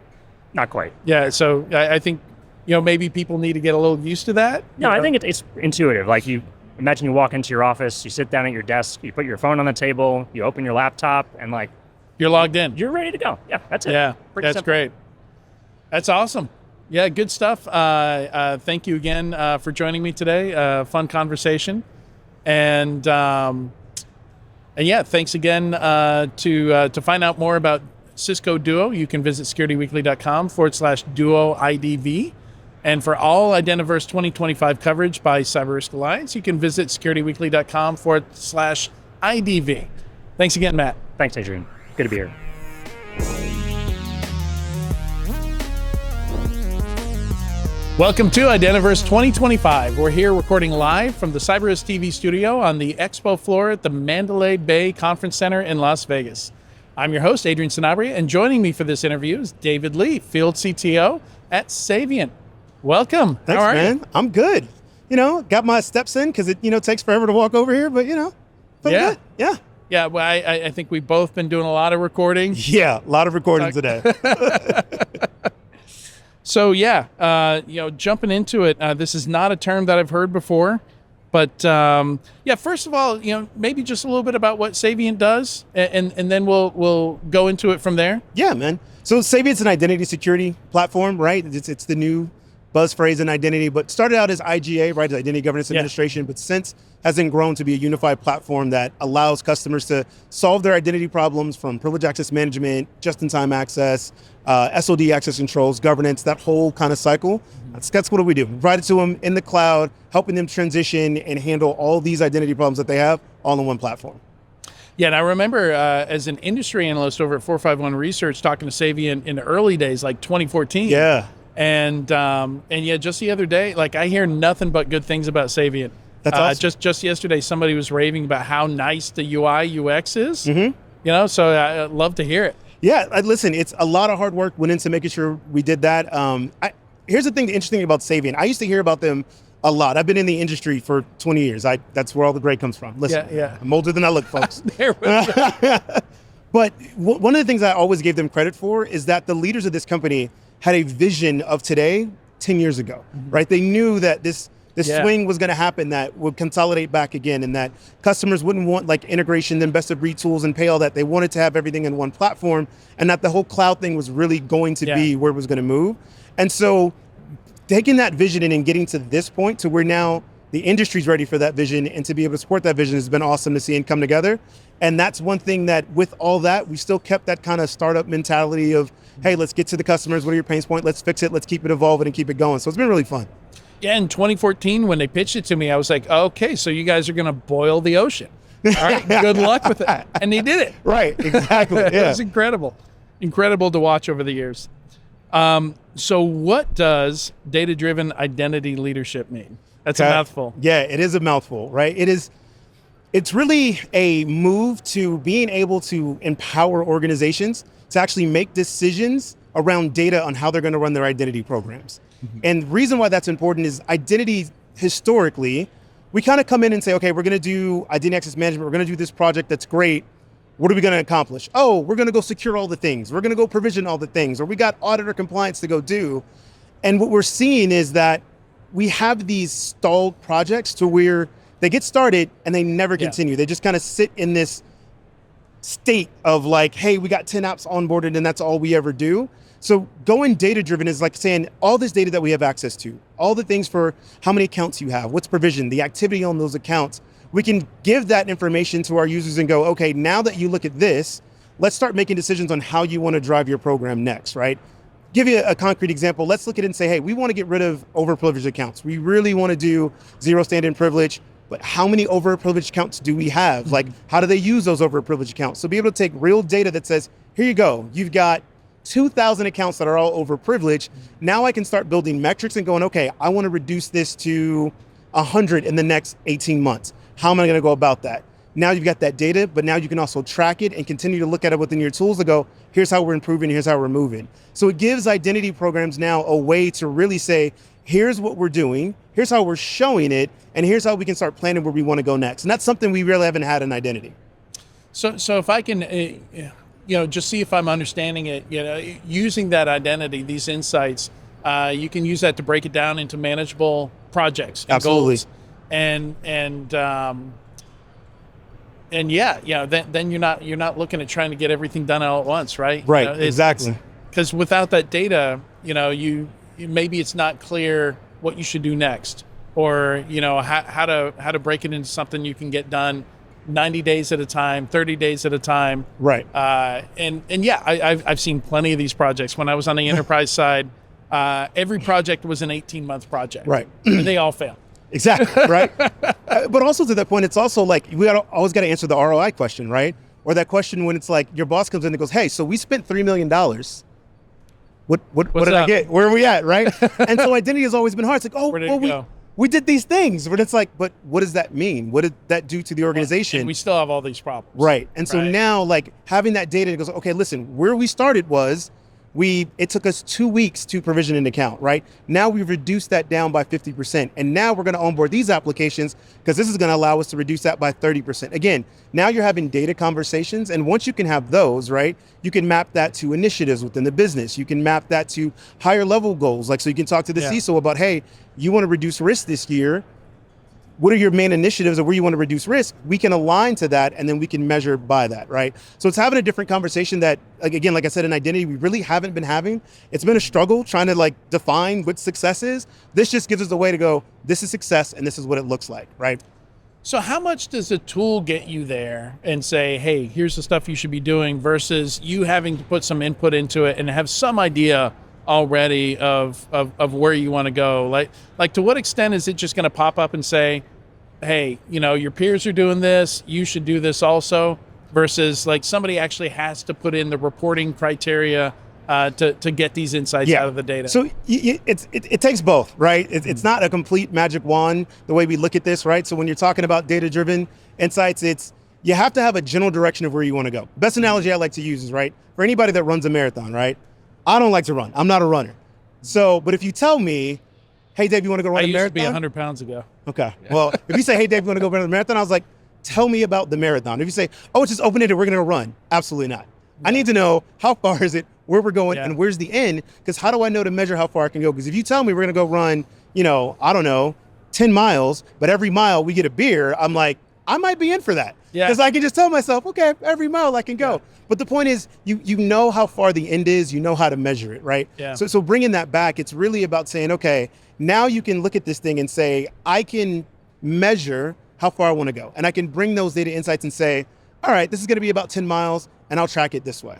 not quite. Yeah. So I think, maybe people need to get a little used to that. No, I think it's intuitive. Like, you imagine you walk into your office, you sit down at your desk, you put your phone on the table, you open your laptop, and like, you're logged in. You're ready to go. Yeah, that's it. Yeah, Pretty that's simple. great. That's awesome. Yeah, good stuff. Thank you again for joining me today. Fun conversation. And yeah, thanks again. To find out more about Cisco Duo, you can visit securityweekly.com/duoidv. And for all Identiverse 2025 coverage by Cyber Risk Alliance, you can visit securityweekly.com/IDV. Thanks again, Matt. Thanks, Adrian. Good to be here. Welcome to Identiverse 2025. We're here recording live from the Cyber Risk TV studio on the expo floor at the Mandalay Bay Conference Center in Las Vegas. I'm your host, Adrian Sanabria, and joining me for this interview is David Lee, Field CTO at Savient. Welcome. Thanks, How are man. you? I'm good. Got my steps in because it, takes forever to walk over here, but, feel good. Yeah. Yeah, well, I think we've both been doing a lot of recording. Yeah, a lot of recording today. So jumping into it, this is not a term that I've heard before, but first of all, maybe just a little bit about what Savient does, and then we'll go into it from there. Yeah, man. So Savient's an identity security platform, right? It's the new buzz phrase in identity, but started out as IGA, right, as Identity Governance Administration, but since has then grown to be a unified platform that allows customers to solve their identity problems from privileged access management, just-in-time access, SOD access controls, governance, that whole kind of cycle. That's what we do. We provide it to them in the cloud, helping them transition and handle all these identity problems that they have all in one platform. Yeah, and I remember as an industry analyst over at 451 Research talking to Savient in the early days, like 2014. Yeah. And yeah, just the other day, like I hear nothing but good things about Savient. That's awesome. Just yesterday, somebody was raving about how nice the UI UX is. You know, so I'd love to hear it. Yeah, listen, it's a lot of hard work went into making sure we did that. Here's the thing, the interesting thing about Savient. I used to hear about them a lot. I've been in the industry for 20 years. That's where all the great comes from. Listen, I'm older than I look, folks. There we go. But one of the things I always gave them credit for is that the leaders of this company had a vision of today 10 years ago, right? They knew that this swing was going to happen, that would consolidate back again, and that customers wouldn't want like integration and best of breed tools and pay all that. They wanted to have everything in one platform, and that the whole cloud thing was really going to be where it was going to move. And so taking that vision and getting to this point to where now the industry's ready for that vision and to be able to support that vision has been awesome to see and come together. And that's one thing that with all that, we still kept that kind of startup mentality of, hey, let's get to the customers. What are your pain points? Let's fix it. Let's keep it evolving and keep it going. So it's been really fun. Yeah, in 2014, when they pitched it to me, I was like, okay, so you guys are going to boil the ocean. All right, good luck with it. And they did it. Right, exactly. It was incredible. Incredible to watch over the years. So what does data-driven identity leadership mean? That's a mouthful. Yeah, it is a mouthful, right? It's really a move to being able to empower organizations to actually make decisions around data on how they're going to run their identity programs. And the reason why that's important is identity, historically, we kind of come in and say, okay, we're going to do identity access management. We're going to do this project that's great. What are we going to accomplish? Oh, we're going to go secure all the things. We're going to go provision all the things. Or we got auditor compliance to go do. And what we're seeing is that we have these stalled projects to where they get started and they never continue. They just kind of sit in this state of like, hey, we got 10 apps onboarded and that's all we ever do. So going data-driven is like saying all this data that we have access to, all the things for how many accounts you have, what's provisioned, the activity on those accounts. We can give that information to our users and go, okay, now that you look at this, let's start making decisions on how you want to drive your program next, right? Give you a concrete example. Let's look at it and say, hey, we want to get rid of overprivileged accounts. We really want to do zero standard privilege, but how many overprivileged accounts do we have? Like, how do they use those overprivileged accounts? So be able to take real data that says, here you go, you've got 2,000 accounts that are all overprivileged. Now I can start building metrics and going, okay, I want to reduce this to 100 in the next 18 months. How am I going to go about that? Now you've got that data, but now you can also track it and continue to look at it within your tools to go, here's how we're improving, here's how we're moving. So it gives identity programs now a way to really say, here's what we're doing, here's how we're showing it, and here's how we can start planning where we want to go next. And that's something we really haven't had in identity. So if I can, just see if I'm understanding it, using that identity, these insights, you can use that to break it down into manageable projects and goals. And then you're not looking at trying to get everything done all at once, right? Right, exactly. Because without that data, you maybe it's not clear what you should do next, or how to break it into something you can get done 90 days at a time, 30 days at a time. Right. I've seen plenty of these projects. When I was on the enterprise side, every project was an 18-month project. Right. And they all failed. Exactly, right? But also to that point, it's also like we always got to answer the ROI question, right? Or that question when it's like your boss comes in and goes, hey, so we spent $3 million. What did I get? Where are we at, right? And so identity has always been hard. It's like, we did these things, but it's like, but what does that mean? What did that do to the organization? And we still have all these problems. Right. And so now like having that data, it goes, okay, listen, where we started was it took us 2 weeks to provision an account, right? Now we've reduced that down by 50%. And now we're going to onboard these applications because this is going to allow us to reduce that by 30%. Again, now you're having data conversations. And once you can have those, right, you can map that to initiatives within the business. You can map that to higher level goals. Like, so you can talk to the CISO about, hey, you want to reduce risk this year. what are your main initiatives or where you want to reduce risk? We can align to that, and then we can measure by that, right? So it's having a different conversation that, again, like I said, in identity, we really haven't been having. It's been a struggle trying to like define what success is. This just gives us a way to go, this is success and this is what it looks like, right? So how much does a tool get you there and say, hey, here's the stuff you should be doing, versus you having to put some input into it and have some idea already of where you want to go? Like to what extent is it just going to pop up and say, hey, you know, your peers are doing this, you should do this also, versus like somebody actually has to put in the reporting criteria to get these insights out of the data? So it takes both, right? It's not a complete magic wand the way we look at this, right? So when you're talking about data-driven insights, you have to have a general direction of where you want to go. Best analogy I like to use is, right, for anybody that runs a marathon, right? I don't like to run. I'm not a runner. So, but if you tell me, hey, Dave, you want to go run a marathon? I used to be 100 pounds ago. Okay. Well, if you say, hey, Dave, you want to go run a marathon? I was like, tell me about the marathon. If you say, oh, it's just open-ended, we're going to go run. Absolutely not. I need to know how far is it, where we're going, and where's the end, because how do I know to measure how far I can go? Because if you tell me we're going to go run, you know, I don't know, 10 miles, but every mile we get a beer, I'm like, I might be in for that. Because I can just tell myself, okay, every mile I can go. But the point is, you know how far the end is, you know how to measure it, right? So bringing that back, it's really about saying, okay, now you can look at this thing and say, I can measure how far I want to go. And I can bring those data insights and say, all right, this is going to be about 10 miles, and I'll track it this way.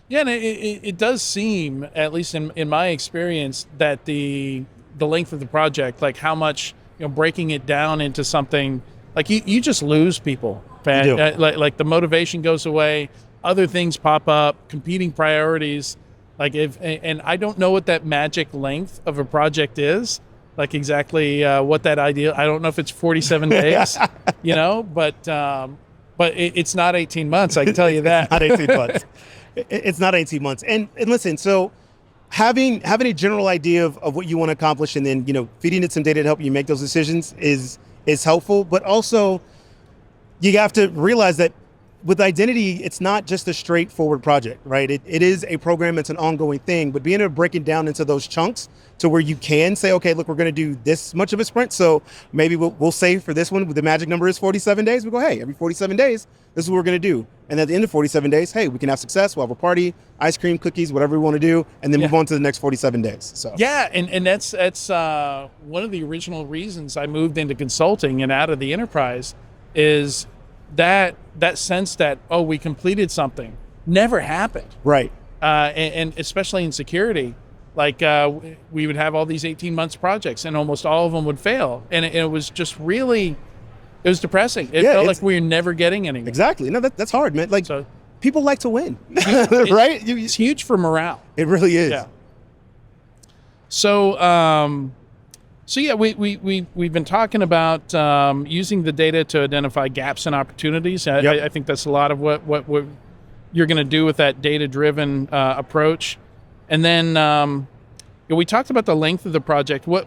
Yeah, and it does seem, at least in my experience, that the length of the project, like how much, you know, breaking it down into something, like you just lose people. Like the motivation goes away, other things pop up, competing priorities. Like and I don't know what that magic length of a project is, like exactly what that ideal. I don't know if it's 47 days, you know, but it's not 18 months. I can tell you that. Not 18 months. It's not 18 months. And listen, so having a general idea of what you want to accomplish, and then, you know, feeding it some data to help you make those decisions is helpful. But also, you have to realize that with identity, it's not just a straightforward project, right? It is a program, it's an ongoing thing, but being able to break it down into those chunks to where you can say, okay, look, we're going to do this much of a sprint. So maybe we'll say for this one, the magic number is 47 days. We go, hey, every 47 days, this is what we're going to do. And at the end of 47 days, hey, we can have success. We'll have a party, ice cream, cookies, whatever we want to do, and then move on to the next 47 days. So yeah, and that's one of the original reasons I moved into consulting and out of the enterprise is that sense that, oh, we completed something never happened. Right. And especially in security, like we would have all these 18 months projects and almost all of them would fail. And it was just really, it was depressing. It felt like we were never getting anything. Exactly. No, that's hard, man. Like, so, people like to win, right? It's huge for morale. It really is. Yeah. So, So yeah, we've been talking about using the data to identify gaps and opportunities. I think that's a lot of what you're going to do with that data-driven approach. And then we talked about the length of the project. How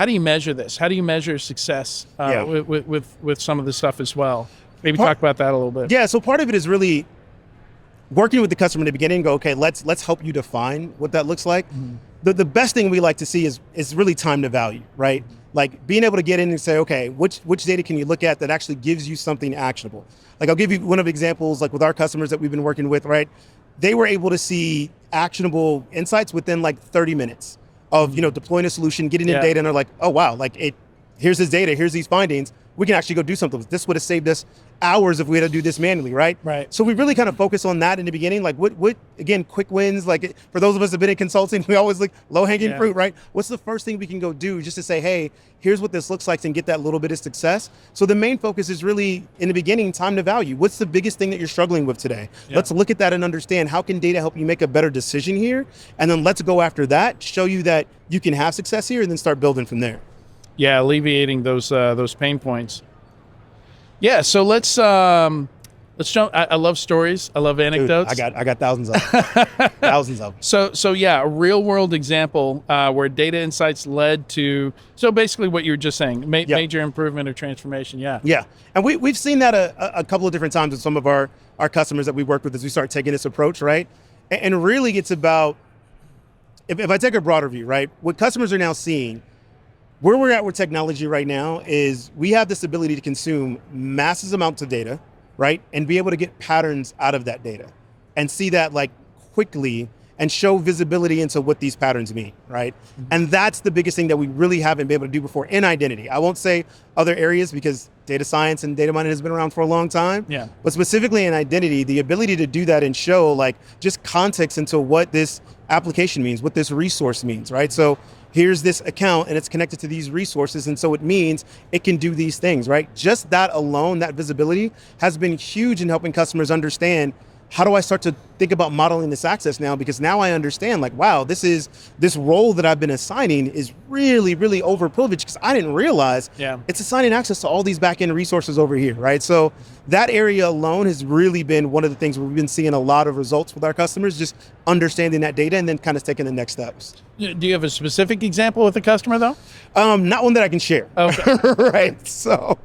do you measure this? How do you measure success with some of this stuff as well? Maybe talk about that a little bit. Yeah. So part of it is really working with the customer in the beginning. Go, okay, let's help you define what that looks like. Mm-hmm. The best thing we like to see is really time to value, right? Like being able to get in and say, okay, which data can you look at that actually gives you something actionable? Like I'll give you one of the examples, like with our customers that we've been working with, right? They were able to see actionable insights within like 30 minutes of, deploying a solution, getting in data, and they're like, oh wow, here's this data, here's these findings. We can actually go do something. This would have saved us hours if we had to do this manually, right? Right. So we really kind of focus on that in the beginning. Like what again, quick wins. Like for those of us that have been in consulting, we always look low-hanging fruit, right? What's the first thing we can go do just to say, hey, here's what this looks like and get that little bit of success. So the main focus is really in the beginning, time to value. What's the biggest thing that you're struggling with today? Yeah. Let's look at that and understand how can data help you make a better decision here? And then let's go after that, show you that you can have success here, and then start building from there. Yeah, alleviating those pain points. Yeah, so let's jump. I love stories. I love anecdotes. Dude, I got thousands of them. Thousands of them. So yeah, a real world example where data insights led to, so basically what you were just saying, major improvement or transformation. Yeah. Yeah, and we've seen that a couple of different times with some of our customers that we work with as we start taking this approach, right? And really it's about, if I take a broader view, right? What customers are now seeing Where we're at with technology right now is we have this ability to consume massive amounts of data, right? And be able to get patterns out of that data and see that like quickly and show visibility into what these patterns mean, right? Mm-hmm. And that's the biggest thing that we really haven't been able to do before in identity. I won't say other areas because data science and data mining has been around for a long time. Yeah. But specifically in identity, the ability to do that and show like just context into what this application means, what this resource means, right? So here's this account and it's connected to these resources. And so it means it can do these things, right? Just that alone, that visibility has been huge in helping customers understand, how do I start to think about modeling this access now? Because now I understand like, wow, this role that I've been assigning is really, really overprivileged because I didn't realize it's assigning access to all these back-end resources over here, right? So that area alone has really been one of the things where we've been seeing a lot of results with our customers, just understanding that data and then kind of taking the next steps. Do you have a specific example with a customer though? Not one that I can share. Okay. Right. So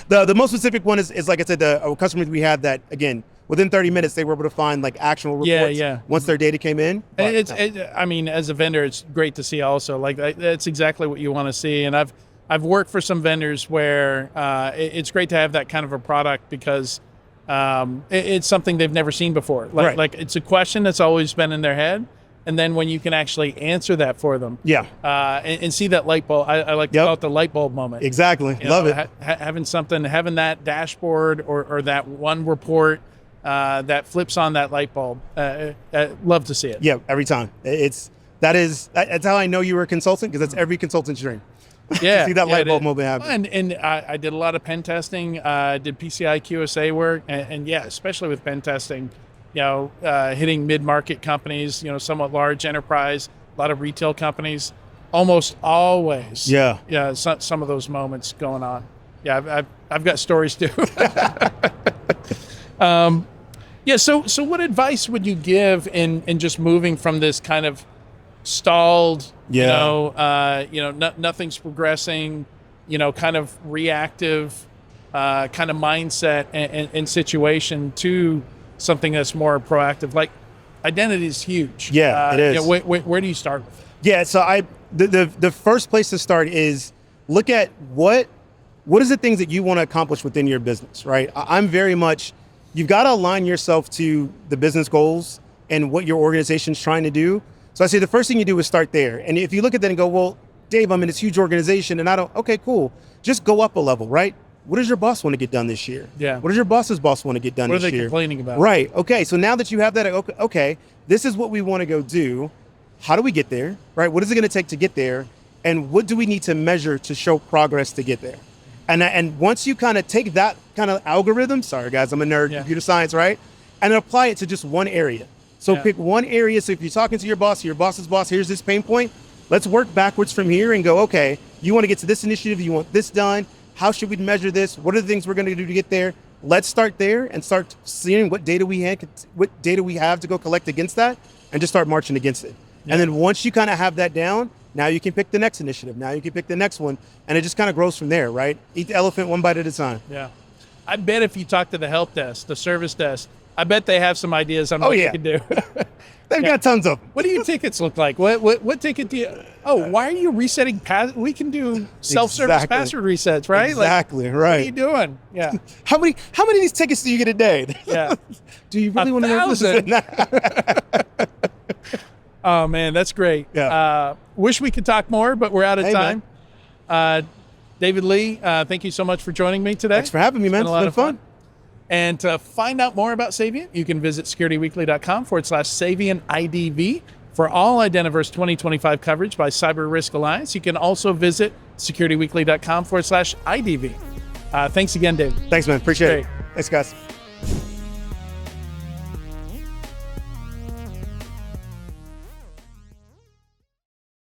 the most specific one is like I said, a customer we had that, again, within 30 minutes, they were able to find like actionable reports once their data came in. But, I mean, as a vendor, it's great to see also. Like that's exactly what you want to see. And I've worked for some vendors where it's great to have that kind of a product because it's something they've never seen before. Like it's a question that's always been in their head. And then when you can actually answer that for them, and see that light bulb, I like to call it the light bulb moment. Exactly, love it. Having having that dashboard or that one report that flips on that light bulb. Love to see it. Yeah, every time. That's how I know you were a consultant, because that's every consultant's dream. Yeah, see that light bulb moment happen. And I did a lot of pen testing. Did PCI QSA work, and especially with pen testing. Hitting mid-market companies, somewhat large enterprise, a lot of retail companies, almost always. Yeah. Some of those moments going on. Yeah, I've got stories too. So what advice would you give in just moving from this kind of stalled, nothing's progressing, kind of reactive, kind of mindset and situation to something that's more proactive? Like identity is huge. Yeah, it is. Where do you start with it? Yeah, so the first place to start is look at what is the things that you want to accomplish within your business, right? I'm very much, you've got to align yourself to the business goals and what your organization's trying to do. So I say the first thing you do is start there. And if you look at that and go, well, Dave, I'm in this huge organization and okay, cool. Just go up a level, right? What does your boss want to get done this year? Yeah. What does your boss's boss want to get done this year? What are they complaining about? Right. Okay. So now that you have that, okay, this is what we want to go do. How do we get there? Right. What is it going to take to get there? And what do we need to measure to show progress to get there? And once you kind of take that kind of algorithm, sorry guys, I'm a nerd, computer science, right? And apply it to just one area. So pick one area. So if you're talking to your boss's boss, here's this pain point. Let's work backwards from here and go, okay, you want to get to this initiative, you want this done. How should we measure this? What are the things we're going to do to get there? Let's start there and start seeing what data we have to go collect against that, and just start marching against it. Yeah. And then once you kind of have that down, now you can pick the next initiative. Now you can pick the next one, and it just kind of grows from there, right? Eat the elephant one bite at a time. Yeah. I bet if you talk to the help desk, the service desk, I bet they have some ideas on what you can do. They've got tons of them. What do your tickets look like? What ticket do you? Oh, why are you resetting we can do self-service password resets, right? Exactly, right. What are you doing? Yeah. How many of these tickets do you get a day? Yeah. Do you really want to know this? Oh man, that's great. Yeah. Wish we could talk more, but we're out of time. David Lee, thank you so much for joining me today. Thanks for having me, man. It's been a lot of fun. And to find out more about Savient, you can visit securityweekly.com/Savient IDV for all Identiverse 2025 coverage by Cyber Risk Alliance. You can also visit securityweekly.com/IDV. Thanks again, David. Thanks, man. Appreciate it. Thanks, guys.